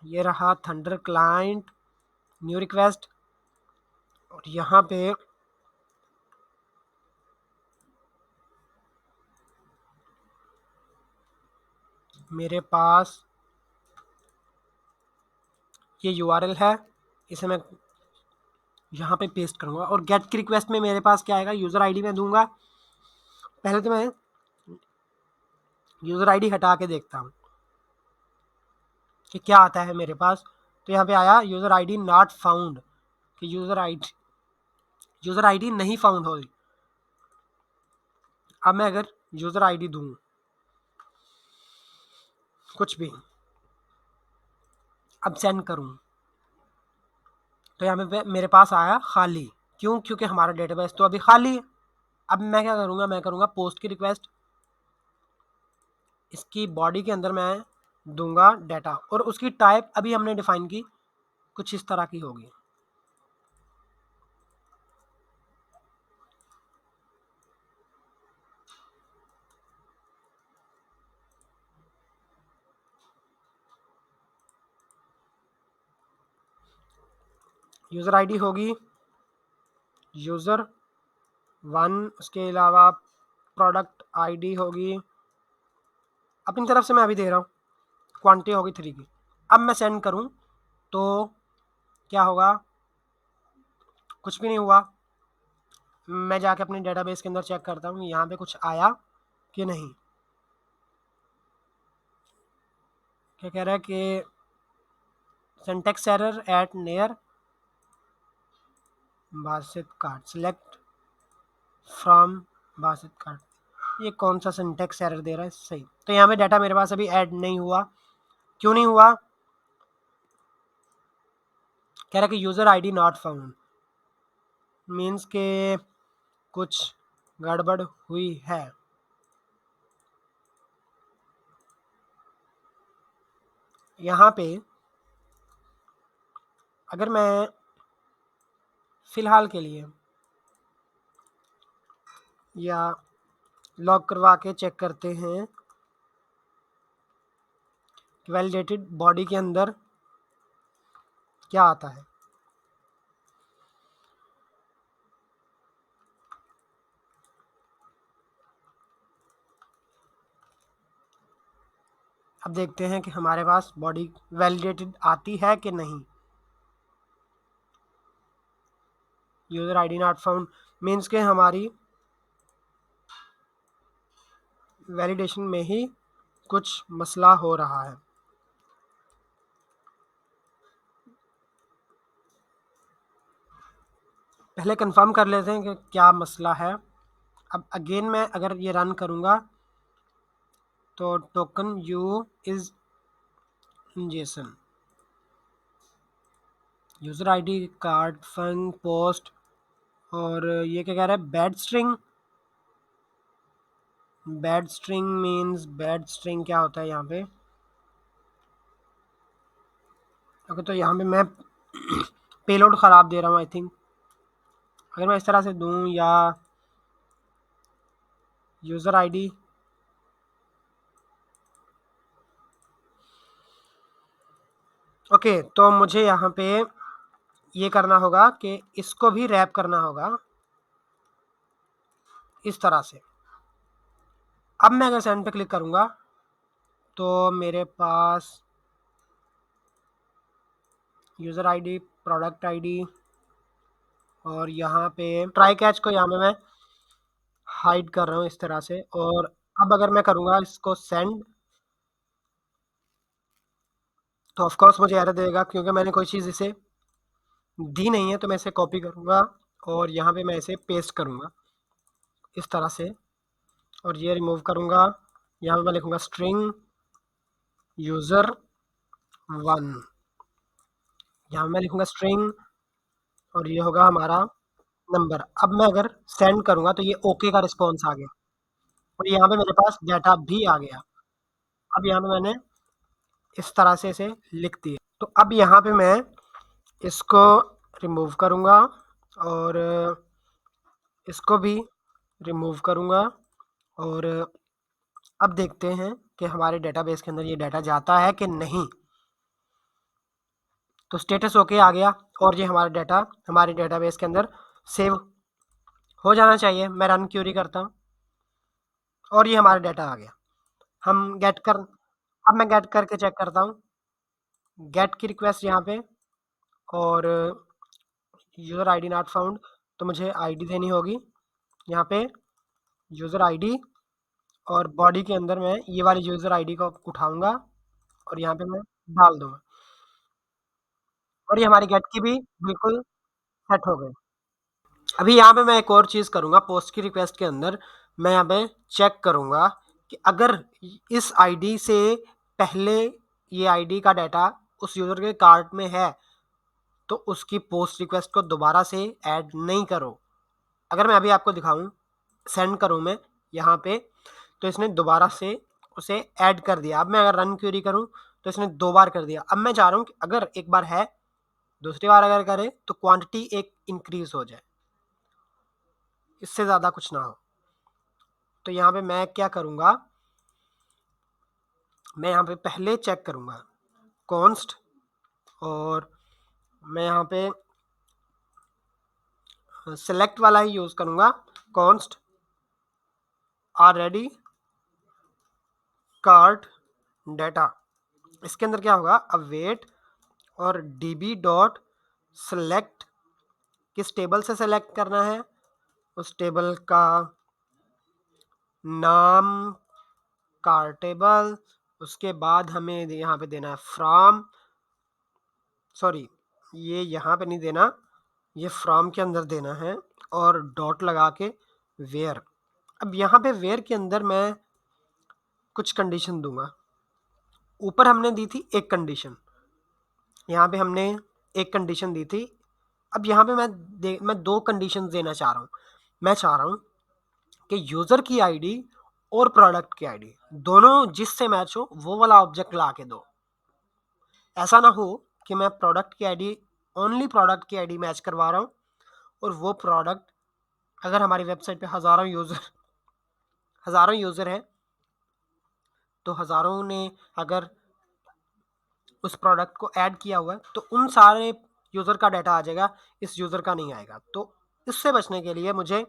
ये रहा थंडर क्लाइंट, न्यू रिक्वेस्ट, और यहाँ पे मेरे पास ये यूआरएल है, इसे मैं यहाँ पे पेस्ट करूँगा, और गेट की रिक्वेस्ट में मेरे पास क्या आएगा, यूज़र आईडी में दूंगा। पहले तो मैं यूज़र आईडी हटा के देखता हूँ कि क्या आता है मेरे पास। तो यहाँ पे आया यूज़र आईडी नॉट फाउंड, कि यूज़र आईडी नहीं फाउंड हो रही। अब मैं अगर यूज़र आईडी दूँ कुछ भी, अब सेंड करूँ, तो यहाँ पे मेरे पास आया खाली। क्यों, क्योंकि हमारा डेटाबेस तो अभी खाली है। अब मैं क्या करूँगा, मैं करूँगा पोस्ट की रिक्वेस्ट, इसकी बॉडी के अंदर मैं दूंगा डाटा, और उसकी टाइप अभी हमने डिफाइन की कुछ इस तरह की होगी। यूज़र आईडी होगी यूज़र 1, उसके अलावा प्रोडक्ट आईडी होगी, अपनी तरफ से मैं अभी दे रहा हूँ, क्वांटिटी होगी 3 की। अब मैं सेंड करूँ तो क्या होगा, कुछ भी नहीं हुआ। मैं जाके अपने डेटाबेस के अंदर चेक करता हूँ यहाँ पे कुछ आया कि नहीं। क्या कह रहा है कि syntax error eight near Basit card, select from Basit card. ये कौन सा सिंटैक्स एरर दे रहा है, सही। तो यहाँ पे डाटा मेरे पास अभी ऐड नहीं हुआ। क्यों नहीं हुआ, कह रहा है कि user ID not found, means के कुछ गड़बड़ हुई है। यहाँ पे अगर मैं फ़िलहाल के लिए या लॉग करवा के चेक करते हैं कि वैलिडेटेड बॉडी के अंदर क्या आता है। अब देखते हैं कि हमारे पास बॉडी वैलिडेटेड आती है कि नहीं। User ID not found means के हमारी वैलिडेशन में ही कुछ मसला हो रहा है। पहले कंफर्म कर लेते हैं कि क्या मसला है। अब अगेन मैं अगर ये रन करूँगा तो token you is Jason, user ID, card, fund, post, और ये क्या कह रहा है, bad string. Bad string means, bad string क्या होता है यहाँ पे? ओके, तो यहाँ पे मैं पेलोड ख़राब दे रहा हूँ आई थिंक। अगर मैं इस तरह से दूँ, या यूज़र आईडी, ओके, तो मुझे यहाँ पे ये करना होगा कि इसको भी रैप करना होगा इस तरह से। अब मैं अगर सेंड पे क्लिक करूँगा तो मेरे पास यूज़र आईडी, प्रोडक्ट आईडी, और यहाँ पे ट्राई कैच को यहाँ पे मैं हाइड कर रहा हूँ इस तरह से। और अब अगर मैं करूँगा इसको सेंड, तो ऑफ कोर्स मुझे एरर देगा क्योंकि मैंने कोई चीज़ इसे दी नहीं है। तो मैं इसे कॉपी करूँगा और यहाँ पे मैं इसे पेस्ट करूँगा इस तरह से, और ये रिमूव करूँगा। यहाँ पे मैं लिखूँगा स्ट्रिंग यूज़र 1, यहाँ मैं लिखूँगा स्ट्रिंग, और ये होगा हमारा नंबर। अब मैं अगर सेंड करूँगा तो ये ओके का रिस्पॉन्स आ गया, और यहाँ पे मेरे पास डाटा भी आ गया। अब यहाँ पे मैंने इस तरह से इसे लिख दिया। तो अब यहाँ पे मैं इसको रिमूव करूँगा और इसको भी रिमूव करूँगा, और अब देखते हैं कि हमारे डेटाबेस के अंदर ये डाटा जाता है कि नहीं। तो स्टेटस ओके आ गया, और ये हमारा डाटा हमारे डेटाबेस के अंदर सेव हो जाना चाहिए। मैं रन क्यूरी करता हूँ और ये हमारा डाटा आ गया। हम गेट कर अब मैं गेट करके चेक करता हूँ। गेट की रिक्वेस्ट यहाँ पे, और यूज़र आईडी नॉट फाउंड, तो मुझे आईडी देनी होगी यहाँ पे, यूज़र आईडी, और बॉडी के अंदर मैं ये वाली यूज़र आईडी को उठाऊंगा और यहाँ पे मैं डाल दूंगा, और ये हमारी गेट की भी बिल्कुल सेट हो गई। अभी यहाँ पे मैं एक और चीज़ करूँगा, पोस्ट की रिक्वेस्ट के अंदर मैं यहाँ पे चेक करूँगा कि अगर इस आईडी से पहले ये आईडी का डाटा उस यूज़र के कार्ट में है तो उसकी पोस्ट रिक्वेस्ट को दोबारा से ऐड नहीं करो। अगर मैं अभी आपको दिखाऊं, सेंड करूं मैं यहाँ पे, तो इसने दोबारा से उसे ऐड कर दिया। अब मैं अगर रन क्वेरी करूं तो इसने 2 बार कर दिया। अब मैं चाह रहा हूँ कि अगर एक बार है, दूसरी बार अगर करे तो क्वांटिटी एक इंक्रीज हो जाए, इससे ज़्यादा कुछ ना हो। तो यहाँ पे मैं क्या करूँगा, मैं यहाँ पे पहले चेक करूँगा कॉन्स्ट, और मैं यहाँ पे सेलेक्ट वाला ही यूज़ करूँगा, कॉन्स्ट ऑलरेडी कार्ट डाटा। इसके अंदर क्या होगा, अवेट और db डॉट सेलेक्ट, किस टेबल से सेलेक्ट करना है, उस टेबल का नाम, कार टेबल। उसके बाद हमें यहाँ पे देना है फ्रॉम, सॉरी ये यहाँ पे नहीं देना, ये फ्रॉम के अंदर देना है, और डॉट लगा के वेयर। अब यहाँ पे वेयर के अंदर मैं कुछ कंडीशन दूंगा। ऊपर हमने दी थी एक कंडीशन, यहाँ पे हमने एक कंडीशन दी थी। अब यहाँ पे मैं 2 कंडीशन देना चाह रहा हूँ। मैं चाह रहा हूँ कि यूज़र की आईडी और प्रोडक्ट की आईडी दोनों जिससे मैच हो वो वाला ऑब्जेक्ट ला के दो। ऐसा ना हो कि मैं प्रोडक्ट की आईडी, ओनली प्रोडक्ट की आईडी मैच करवा रहा हूँ, और वो प्रोडक्ट, अगर हमारी वेबसाइट पे हज़ारों यूज़र हैं, तो हज़ारों ने अगर उस प्रोडक्ट को ऐड किया हुआ है तो उन सारे यूज़र का डाटा आ जाएगा, इस यूज़र का नहीं आएगा। तो इससे बचने के लिए मुझे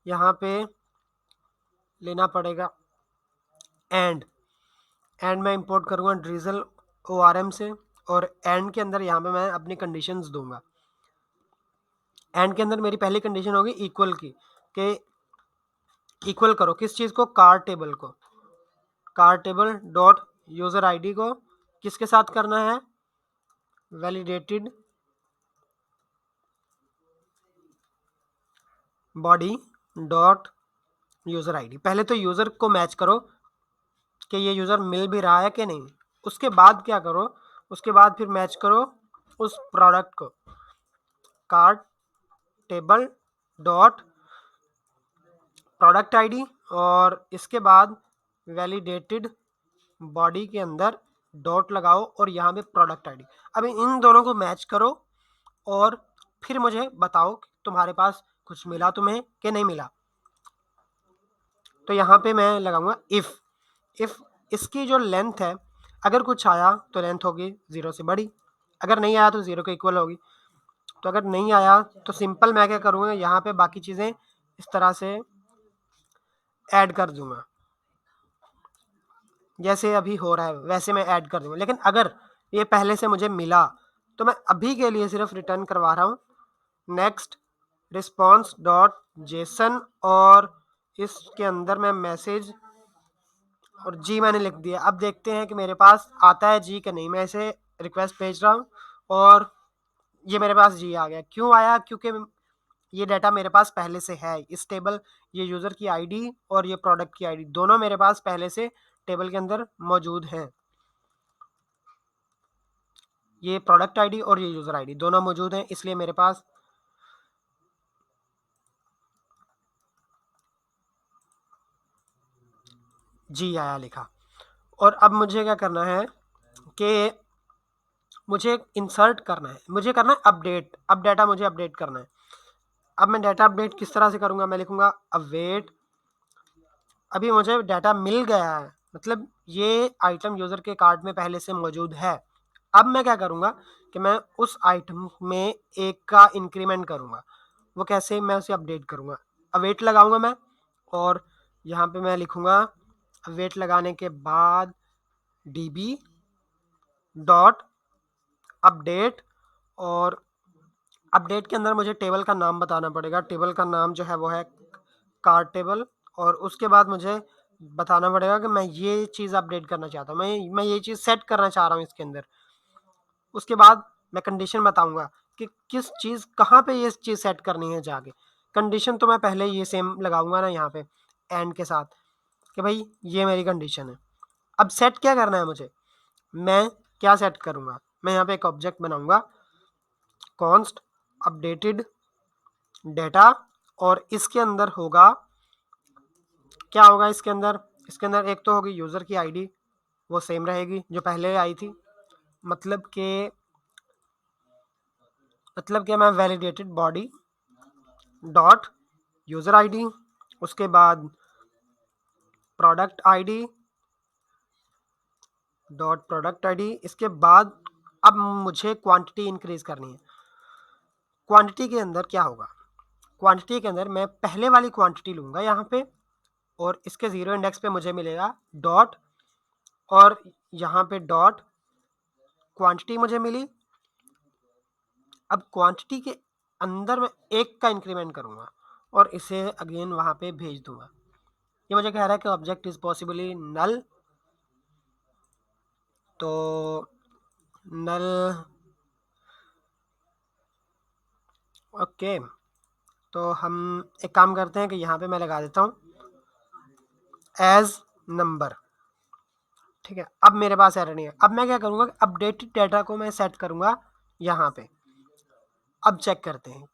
यहाँ पे लेना पड़ेगा एंड मैं इंपोर्ट करूँगा ड्रीजल ORM से, और एंड के अंदर यहाँ पे मैं अपनी कंडीशंस दूंगा। एंड के अंदर मेरी पहली कंडीशन होगी इक्वल की, कि इक्वल करो किस चीज़ को, कार टेबल को। Car table dot user ID को किसके साथ करना है, validated body dot user ID. पहले तो यूज़र को मैच करो कि ये यूज़र मिल भी रहा है कि नहीं। उसके बाद क्या करो, उसके बाद फिर मैच करो उस प्रोडक्ट को, cart table dot product ID, और इसके बाद वैलिडेटेड बॉडी के अंदर डॉट लगाओ और यहाँ पे प्रोडक्ट आईडी। अब इन दोनों को मैच करो और फिर मुझे बताओ कि तुम्हारे पास कुछ मिला तुम्हें कि नहीं मिला। तो यहाँ पे मैं लगाऊंगा इफ़ इसकी जो लेंथ है, अगर कुछ आया तो लेंथ होगी 0 से बड़ी, अगर नहीं आया तो 0 के इक्वल होगी। तो अगर नहीं आया तो सिंपल मैं क्या करूँगा, यहाँ पे बाकी चीज़ें इस तरह से ऐड कर दूंगा, जैसे अभी हो रहा है वैसे मैं ऐड कर दूंगा। लेकिन अगर ये पहले से मुझे मिला तो मैं अभी के लिए सिर्फ रिटर्न करवा रहा हूँ नेक्स्ट रिस्पॉन्स डॉट जेसन, और इसके अंदर मैं मैसेज और जी मैंने लिख दिया। अब देखते हैं कि मेरे पास आता है जी कि नहीं। मैं इसे रिक्वेस्ट भेज रहा हूँ और ये मेरे पास जी आ गया। क्यों आया? क्योंकि ये डाटा मेरे पास पहले से है इस टेबल, ये यूज़र की आईडी और ये प्रोडक्ट की आईडी दोनों मेरे पास पहले से टेबल के अंदर मौजूद हैं। ये प्रोडक्ट आईडी और ये यूज़र आईडी दोनों मौजूद हैं, इसलिए मेरे पास जी आया लिखा। और अब मुझे क्या करना है कि मुझे इंसर्ट करना है, मुझे करना है अपडेट। अब डाटा मुझे अपडेट करना है। अब मैं डाटा अपडेट किस तरह से करूँगा, मैं लिखूँगा अवेट। अभी मुझे डाटा मिल गया है, मतलब ये आइटम यूज़र के कार्ट में पहले से मौजूद है। अब मैं क्या करूँगा कि मैं उस आइटम में एक का इंक्रीमेंट करूँगा। वो कैसे? मैं उसे अपडेट करूँगा। अवेट लगाऊँगा मैं, और यहाँ पे मैं लिखूँगा अवेट लगाने के बाद db डॉट अपडेट, और अपडेट के अंदर मुझे टेबल का नाम बताना पड़ेगा। टेबल का नाम जो है वो है कार्ट टेबल, और उसके बाद मुझे बताना पड़ेगा कि मैं ये चीज़ अपडेट करना चाहता हूँ, मैं ये चीज़ सेट करना चाह रहा हूँ इसके अंदर। उसके बाद मैं कंडीशन बताऊंगा कि किस चीज़ कहाँ पे ये चीज़ सेट करनी है जाके। कंडीशन तो मैं पहले ये सेम लगाऊंगा ना यहाँ पे एंड के साथ, कि भाई ये मेरी कंडीशन है। अब सेट क्या करना है मुझे, मैं क्या सेट करूँगा, मैं यहाँ पे एक ऑब्जेक्ट बनाऊंगा कॉन्स्ट अपडेटेड डेटा, और इसके अंदर होगा क्या होगा, इसके अंदर एक तो होगी यूज़र की आईडी, वो सेम रहेगी जो पहले आई थी। मतलब कि मैं validated body dot user ID, उसके बाद product ID dot product ID. इसके बाद अब मुझे क्वांटिटी इंक्रीज करनी है। क्वांटिटी के अंदर क्या होगा, क्वांटिटी के अंदर मैं पहले वाली क्वांटिटी लूँगा यहाँ पे, और इसके ज़ीरो इंडेक्स पे मुझे मिलेगा डॉट, और यहाँ पे डॉट क्वांटिटी मुझे मिली। अब क्वांटिटी के अंदर मैं एक का इंक्रीमेंट करूँगा और इसे अगेन वहाँ पे भेज दूँगा। ये मुझे कह रहा है कि ऑब्जेक्ट इज़ पॉसिबली नल, तो नल ओके। तो हम एक काम करते हैं कि यहाँ पे मैं लगा देता हूँ एज नंबर। ठीक है, अब मेरे पास एरर नहीं है। अब मैं क्या करूँगा, अपडेटेड डाटा को मैं सेट करूँगा यहाँ पे। अब चेक करते हैं,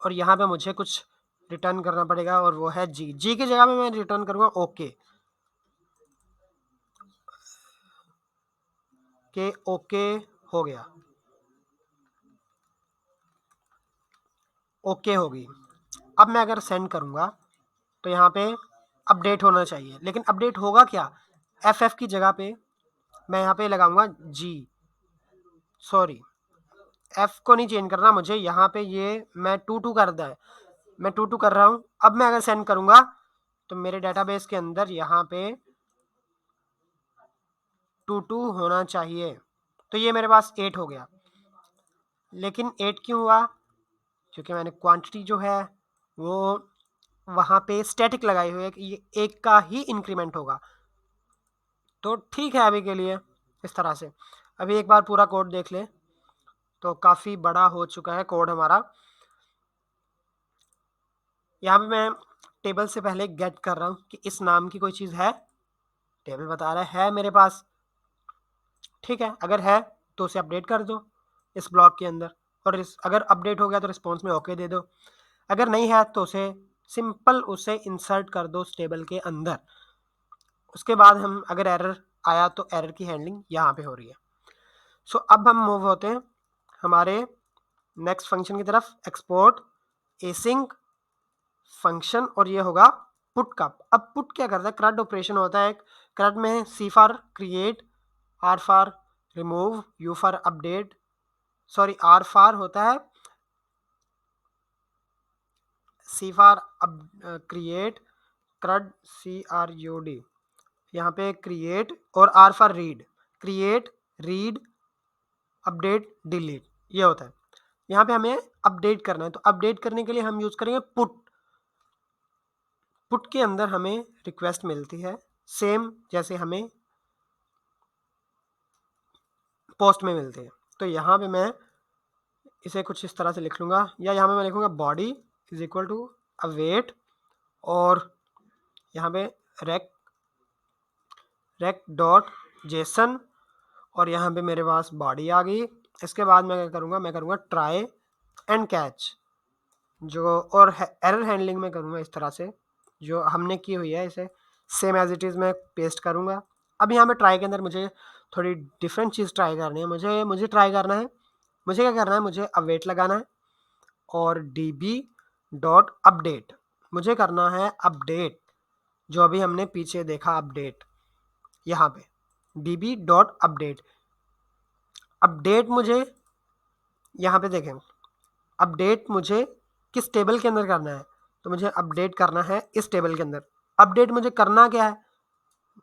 और यहाँ पे मुझे कुछ रिटर्न करना पड़ेगा, और वो है जी। जी की जगह पे मैं रिटर्न करूँगा ओके, के ओके हो गया, ओके होगी। अब मैं अगर सेंड करूँगा तो यहाँ पे अपडेट होना चाहिए, लेकिन अपडेट होगा क्या, एफ की जगह पे मैं यहाँ पे लगाऊंगा जी। सॉरी, एफ को नहीं चेंज करना मुझे, यहाँ पे ये मैं टू कर रहा है, मैं टू कर रहा हूँ। अब मैं अगर सेंड करूँगा तो मेरे डेटाबेस के अंदर यहाँ पे टू होना चाहिए। तो ये मेरे पास 8 हो गया, लेकिन 8 क्यों हुआ, क्योंकि मैंने क्वांटिटी जो है वो वहाँ पे स्टैटिक लगाई हुई है कि ये एक का ही इंक्रीमेंट होगा। तो ठीक है अभी के लिए इस तरह से। अभी एक बार पूरा कोड देख ले, तो काफ़ी बड़ा हो चुका है कोड हमारा। यहाँ पे मैं टेबल से पहले गेट कर रहा हूँ कि इस नाम की कोई चीज़ है, टेबल बता रहा है मेरे पास, ठीक है। अगर है तो उसे अपडेट कर दो इस ब्लॉक के अंदर, और अगर अपडेट हो गया तो रिस्पॉन्स में ओके दे दो। अगर नहीं है तो उसे सिंपल उसे इंसर्ट कर दो उस टेबल के अंदर। उसके बाद हम अगर एरर आया तो एरर की हैंडलिंग यहाँ पे हो रही है। सो अब हम मूव होते हैं हमारे नेक्स्ट फंक्शन की तरफ, एक्सपोर्ट एसिंक फंक्शन, और ये होगा पुट का। अब पुट क्या करता है, CRUD ऑपरेशन होता है। CRUD में C for create, R for remove, U for update, sorry R for होता है C for create, CRUD CRUD, यहाँ पे क्रिएट, और R for read, create, read, update, delete, ये होता है। यहाँ पे हमें अपडेट करना है, तो अपडेट करने के लिए हम यूज करेंगे पुट। पुट के अंदर हमें रिक्वेस्ट मिलती है सेम जैसे हमें पोस्ट में मिलती है। तो यहाँ पे मैं इसे कुछ इस तरह से लिख लूँगा, या यहाँ पे मैं लिखूँगा body is equal to await, और यहाँ पे रेक डॉट जेसन, और यहाँ पे मेरे पास बॉडी आ गई। इसके बाद मैं क्या करूँगा, मैं करूँगा ट्राई एंड कैच, जो और एरर हैंडलिंग में करूँगा इस तरह से जो हमने की हुई है, इसे सेम एज इट इज़ मैं पेस्ट करूँगा। अब यहाँ पे ट्राई के अंदर मुझे थोड़ी डिफरेंट चीज़ ट्राई करनी है। मुझे ट्राई करना है, मुझे क्या करना है, मुझे अवेट लगाना है, और db डॉट अपडेट मुझे करना है अपडेट, जो अभी हमने पीछे देखा अपडेट, यहाँ पे db डॉट अपडेट। अपडेट मुझे यहाँ पे देखें, अपडेट मुझे किस टेबल के अंदर करना है, तो मुझे अपडेट करना है इस टेबल के अंदर। अपडेट मुझे करना क्या है,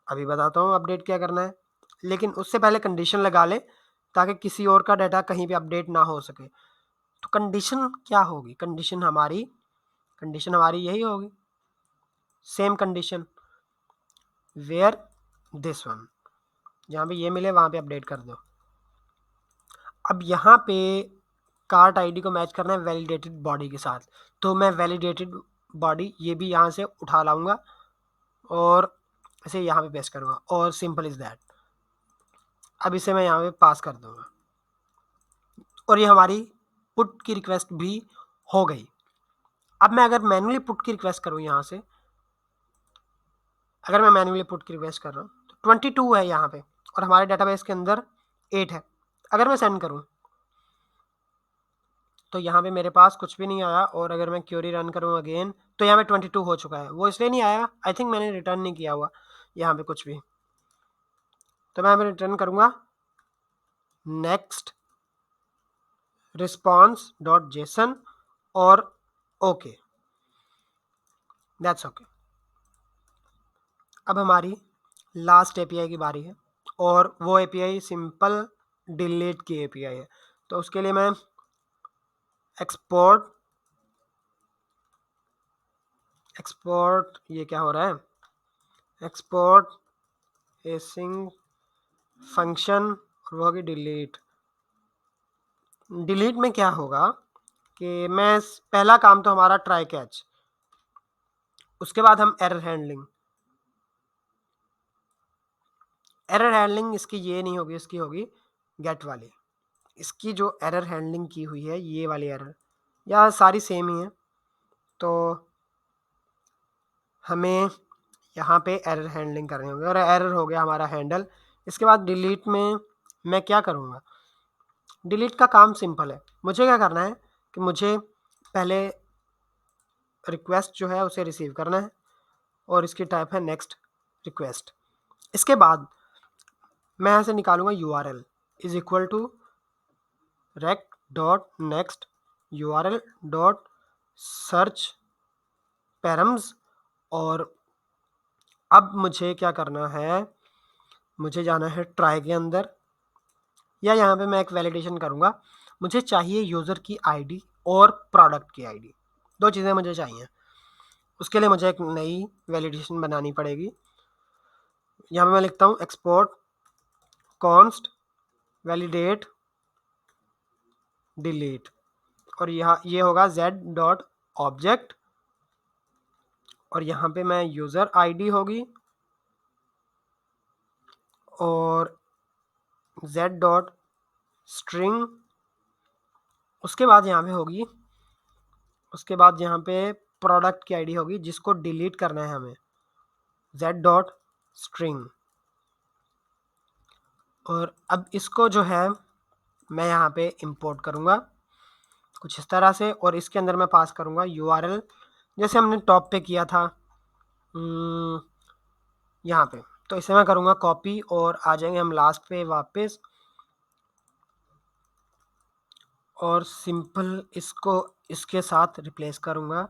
अभी बताता हूँ अपडेट क्या करना है, लेकिन उससे पहले कंडीशन लगा ले ताकि किसी और का डाटा कहीं पे अपडेट ना हो सके। तो कंडीशन क्या होगी, कंडीशन हमारी यही होगी, same condition where this one, जहाँ पे ये मिले वहाँ पे अपडेट कर दो। अब यहाँ पे कार्ट आईडी को मैच करना है वैलिडेटेड बॉडी के साथ, तो मैं वैलिडेटेड बॉडी ये भी यहाँ से उठा लाऊंगा और इसे यहाँ पे पेस्ट करूँगा, और सिंपल इज़ दैट। अब इसे मैं यहाँ पे पास कर दूँगा, और ये हमारी पुट की रिक्वेस्ट भी हो गई। अब मैं अगर मैन्युअली पुट की रिक्वेस्ट करूँ यहाँ से, अगर मैं मैन्युअली पुट की रिक्वेस्ट कर रहा हूँ तो 22 है यहाँ पे, और हमारे डेटाबेस के अंदर 8 है। अगर मैं सेंड करूँ तो यहाँ पे मेरे पास कुछ भी नहीं आया, और अगर मैं क्वेरी रन करूँ अगेन तो यहाँ पे 22 हो चुका है। वो इसलिए नहीं आया, आई थिंक मैंने रिटर्न नहीं किया हुआ यहाँ पे कुछ भी। तो मैं यहाँ पे रिटर्न करूँगा नेक्स्ट रिस्पॉन्स डॉट जेसन, और ओके, दैट्स ओके। अब हमारी लास्ट एपीआई की बारी है, और वो एपीआई सिंपल डिलीट की एपीआई है। तो उसके लिए मैं एक्सपोर्ट ये क्या हो रहा है, एक्सपोर्ट एसिंग फंक्शन, और वो होगी डिलीट। डिलीट में क्या होगा कि मैं पहला काम तो हमारा ट्राई कैच, उसके बाद हम एरर हैंडलिंग इसकी ये नहीं होगी, इसकी होगी गेट वाली। इसकी जो एरर हैंडलिंग की हुई है ये वाली एरर, या सारी सेम ही है, तो हमें यहाँ पे एरर हैंडलिंग करनी होगी, और एरर हो गया हमारा हैंडल। इसके बाद डिलीट में मैं क्या करूँगा, डिलीट का काम सिंपल है। मुझे क्या करना है कि मुझे पहले रिक्वेस्ट जो है उसे रिसीव करना है, और इसकी टाइप है नेक्स्ट रिक्वेस्ट। इसके बाद मैं यहाँ से निकालूंगा URL is equal to req dot next URL dot search params, और अब मुझे क्या करना है, मुझे जाना है ट्राई के अंदर, या यहाँ पे मैं एक वैलिडेशन करूँगा। मुझे चाहिए यूज़र की आईडी और प्रोडक्ट की आईडी, दो चीज़ें मुझे चाहिए। उसके लिए मुझे एक नई वैलिडेशन बनानी पड़ेगी। यहाँ पे मैं लिखता हूँ एक्सपोर्ट कॉन्स्ट वैलिडेट डिलीट, और यहाँ ये होगा z डॉट ऑब्जेक्ट और यहाँ पे मैं यूज़र आईडी होगी और z डॉट स्ट्रिंग, उसके बाद यहाँ पे होगी, उसके बाद यहाँ पे प्रोडक्ट की आईडी होगी जिसको डिलीट करना है हमें, z डॉट स्ट्रिंग। और अब इसको जो है मैं यहाँ पे इंपोर्ट करूँगा कुछ इस तरह से, और इसके अंदर मैं पास करूँगा URL जैसे हमने टॉप पे किया था यहाँ पे। तो इसे मैं करूँगा कॉपी और आ जाएंगे हम लास्ट पे वापस, और सिंपल इसको इसके साथ रिप्लेस करूँगा।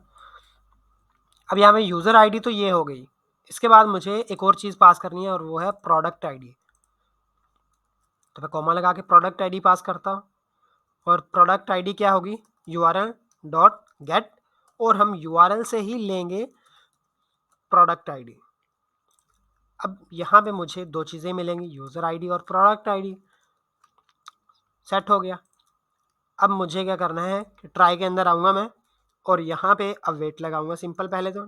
अब यहाँ पे यूज़र आईडी तो ये हो गई, इसके बाद मुझे एक और चीज़ पास करनी है और वो है प्रोडक्ट आईडी। तो मैं कॉमा लगा के प्रोडक्ट आईडी पास करता हूँ, और प्रोडक्ट आईडी क्या होगी, URL डॉट गेट, और हम URL से ही लेंगे प्रोडक्ट आईडी। अब यहाँ पे मुझे दो चीज़ें मिलेंगी, यूज़र आईडी और प्रोडक्ट आईडी। सेट हो गया। अब मुझे क्या करना है कि ट्राई के अंदर आऊँगा मैं, और यहाँ पे अब वेट लगाऊंगा सिंपल। पहले तो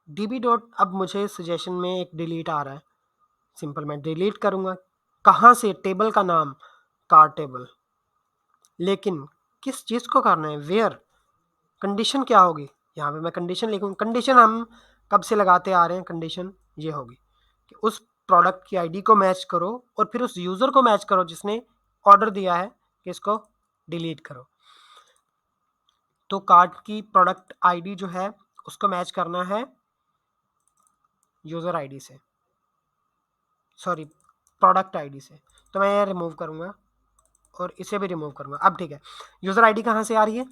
db डॉट, अब मुझे सजेशन में एक डिलीट आ रहा है, सिंपल मैं डिलीट करूँगा। कहाँ से, टेबल का नाम कार टेबल, लेकिन किस चीज़ को करना है, वेयर, कंडीशन क्या होगी, यहाँ पे मैं कंडीशन लिखूँ। कंडीशन हम कब से लगाते आ रहे हैं, कंडीशन ये होगी कि उस प्रोडक्ट की आईडी को मैच करो और फिर उस यूज़र को मैच करो जिसने ऑर्डर दिया है कि इसको डिलीट करो। तो कार्ट की प्रोडक्ट आईडी जो है उसको मैच करना है यूज़र आईडी से, सॉरी प्रोडक्ट आईडी से। तो मैं ये रिमूव करूँगा और इसे भी रिमूव करूँगा। अब ठीक है, यूज़र आईडी कहाँ से आ रही है,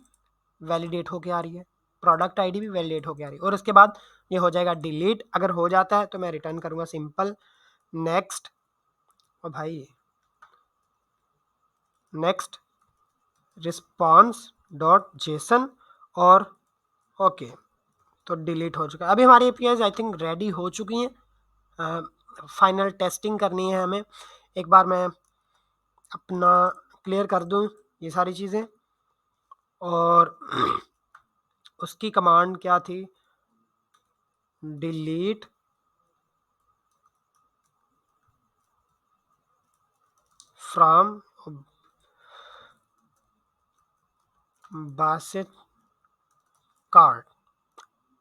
वैलिडेट होके आ रही है, प्रोडक्ट आईडी भी वैलिडेट होके आ रही है, और उसके बाद ये हो जाएगा डिलीट। अगर हो जाता है तो मैं रिटर्न करूँगा सिंपल नेक्स्ट, और भाई नेक्स्ट रिस्पॉन्स डॉट जेसन, और ओके। तो डिलीट हो चुका है। अभी हमारी एपीआईज आई थिंक रेडी हो चुकी हैं। फाइनल टेस्टिंग करनी है हमें। एक बार मैं अपना क्लियर कर दूं ये सारी चीज़ें, और उसकी कमांड क्या थी, डिलीट फ्रॉम बासित कार्ट।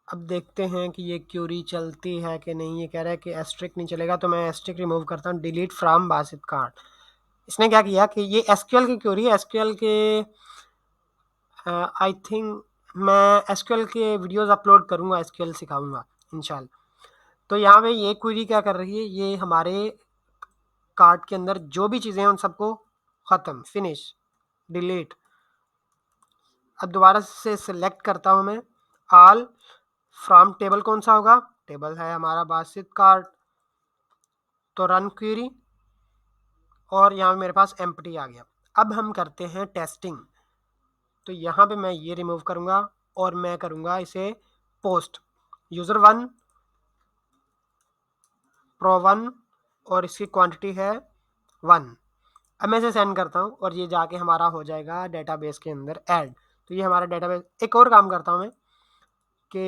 अब देखते हैं कि ये क्यूरी चलती है कि नहीं। ये कह रहा है कि एस्ट्रिक नहीं चलेगा, तो मैं एस्ट्रिक रिमूव करता हूँ, डिलीट फ्रॉम बासित कार्ट। इसने क्या किया कि ये एसक्यूएल की क्यूरी है, एसक्यूएल के आई थिंक मैं एसक्यूएल के वीडियोस अपलोड करूँगा, एसक्यूएल सिखाऊंगा इंशाल्लाह। तो यहाँ पे ये क्वेरी क्या कर रही है, ये हमारे कार्ट के अंदर जो भी चीज़ें हैं उन सबको ख़त्म, फिनिश, डिलीट। अब दोबारा से सिलेक्ट करता हूँ मैं ऑल फ्रॉम टेबल, कौन सा होगा, टेबल है हमारा बासित कार्ट। तो रन क्वेरी, और यहाँ मेरे पास एम्प्टी आ गया। अब हम करते हैं टेस्टिंग। तो यहाँ पे मैं ये रिमूव करूँगा और मैं करूँगा इसे पोस्ट यूज़र 1 प्रो 1, और इसकी क्वांटिटी है 1। अब मैं इसे सेंड करता हूँ और ये जाके हमारा हो जाएगा डेटाबेस के अंदर ऐड। तो ये हमारा डेटाबेस। एक और काम करता हूँ मैं कि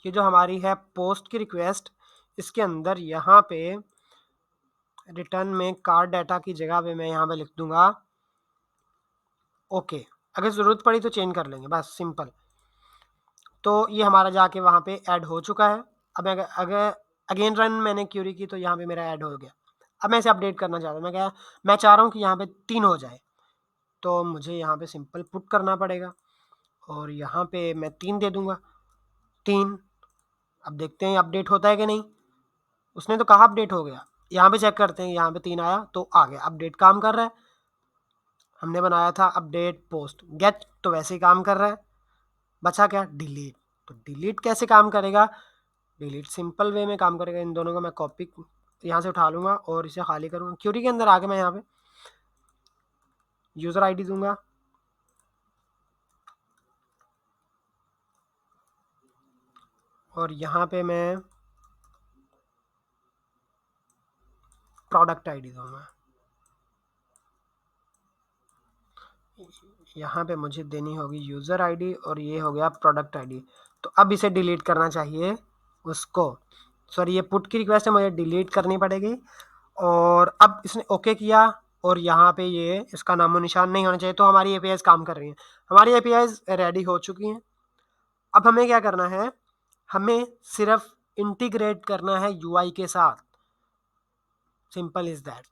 ये जो हमारी है पोस्ट की रिक्वेस्ट, इसके अंदर यहाँ पे रिटर्न में कार्ड डाटा की जगह पे मैं यहाँ पे लिख दूंगा ओके। अगर ज़रूरत पड़ी तो चेंज कर लेंगे, बस सिंपल। तो ये हमारा जाके वहाँ पे ऐड हो चुका है। अब अगर अगेन रन मैंने क्यूरी की तो यहाँ पे मेरा ऐड हो गया। अब मैं इसे अपडेट करना चाहता हूँ। मैं चाह रहा हूँ कि यहाँ पे 3 हो जाए, तो मुझे यहाँ पे सिंपल पुट करना पड़ेगा, और यहाँ पे मैं 3 दे दूँगा, 3। अब देखते हैं अपडेट होता है कि नहीं। उसने तो कहा अपडेट हो गया, यहाँ पे चेक करते हैं, यहाँ पे 3 आया तो आ गया, अपडेट काम कर रहा है। हमने बनाया था अपडेट पोस्ट गेट, तो वैसे ही काम कर रहा है। बचा क्या, डिलीट। तो डिलीट कैसे काम करेगा, डिलीट सिंपल वे में काम करेगा। इन दोनों को मैं कॉपी यहाँ से उठा लूँगा और इसे खाली करूँगा। क्यूरी के अंदर आके मैं यहाँ पे यूज़र आईडी दूंगा, और यहाँ पे मैं प्रोडक्ट आईडी दूंगा। यहाँ पे मुझे देनी होगी यूज़र आईडी, और ये हो गया प्रोडक्ट आईडी। तो अब इसे डिलीट करना चाहिए उसको। सॉरी, ये पुट की रिक्वेस्ट है, मुझे डिलीट करनी पड़ेगी। और अब इसने ओके किया और यहाँ पे ये इसका नामो निशान नहीं होना चाहिए। तो हमारी एपीआईज काम कर रही हैं, हमारी एपीआईज रेडी हो चुकी हैं। अब हमें क्या करना है, हमें सिर्फ इंटीग्रेट करना है यूआई के साथ, सिंपल इज दैट।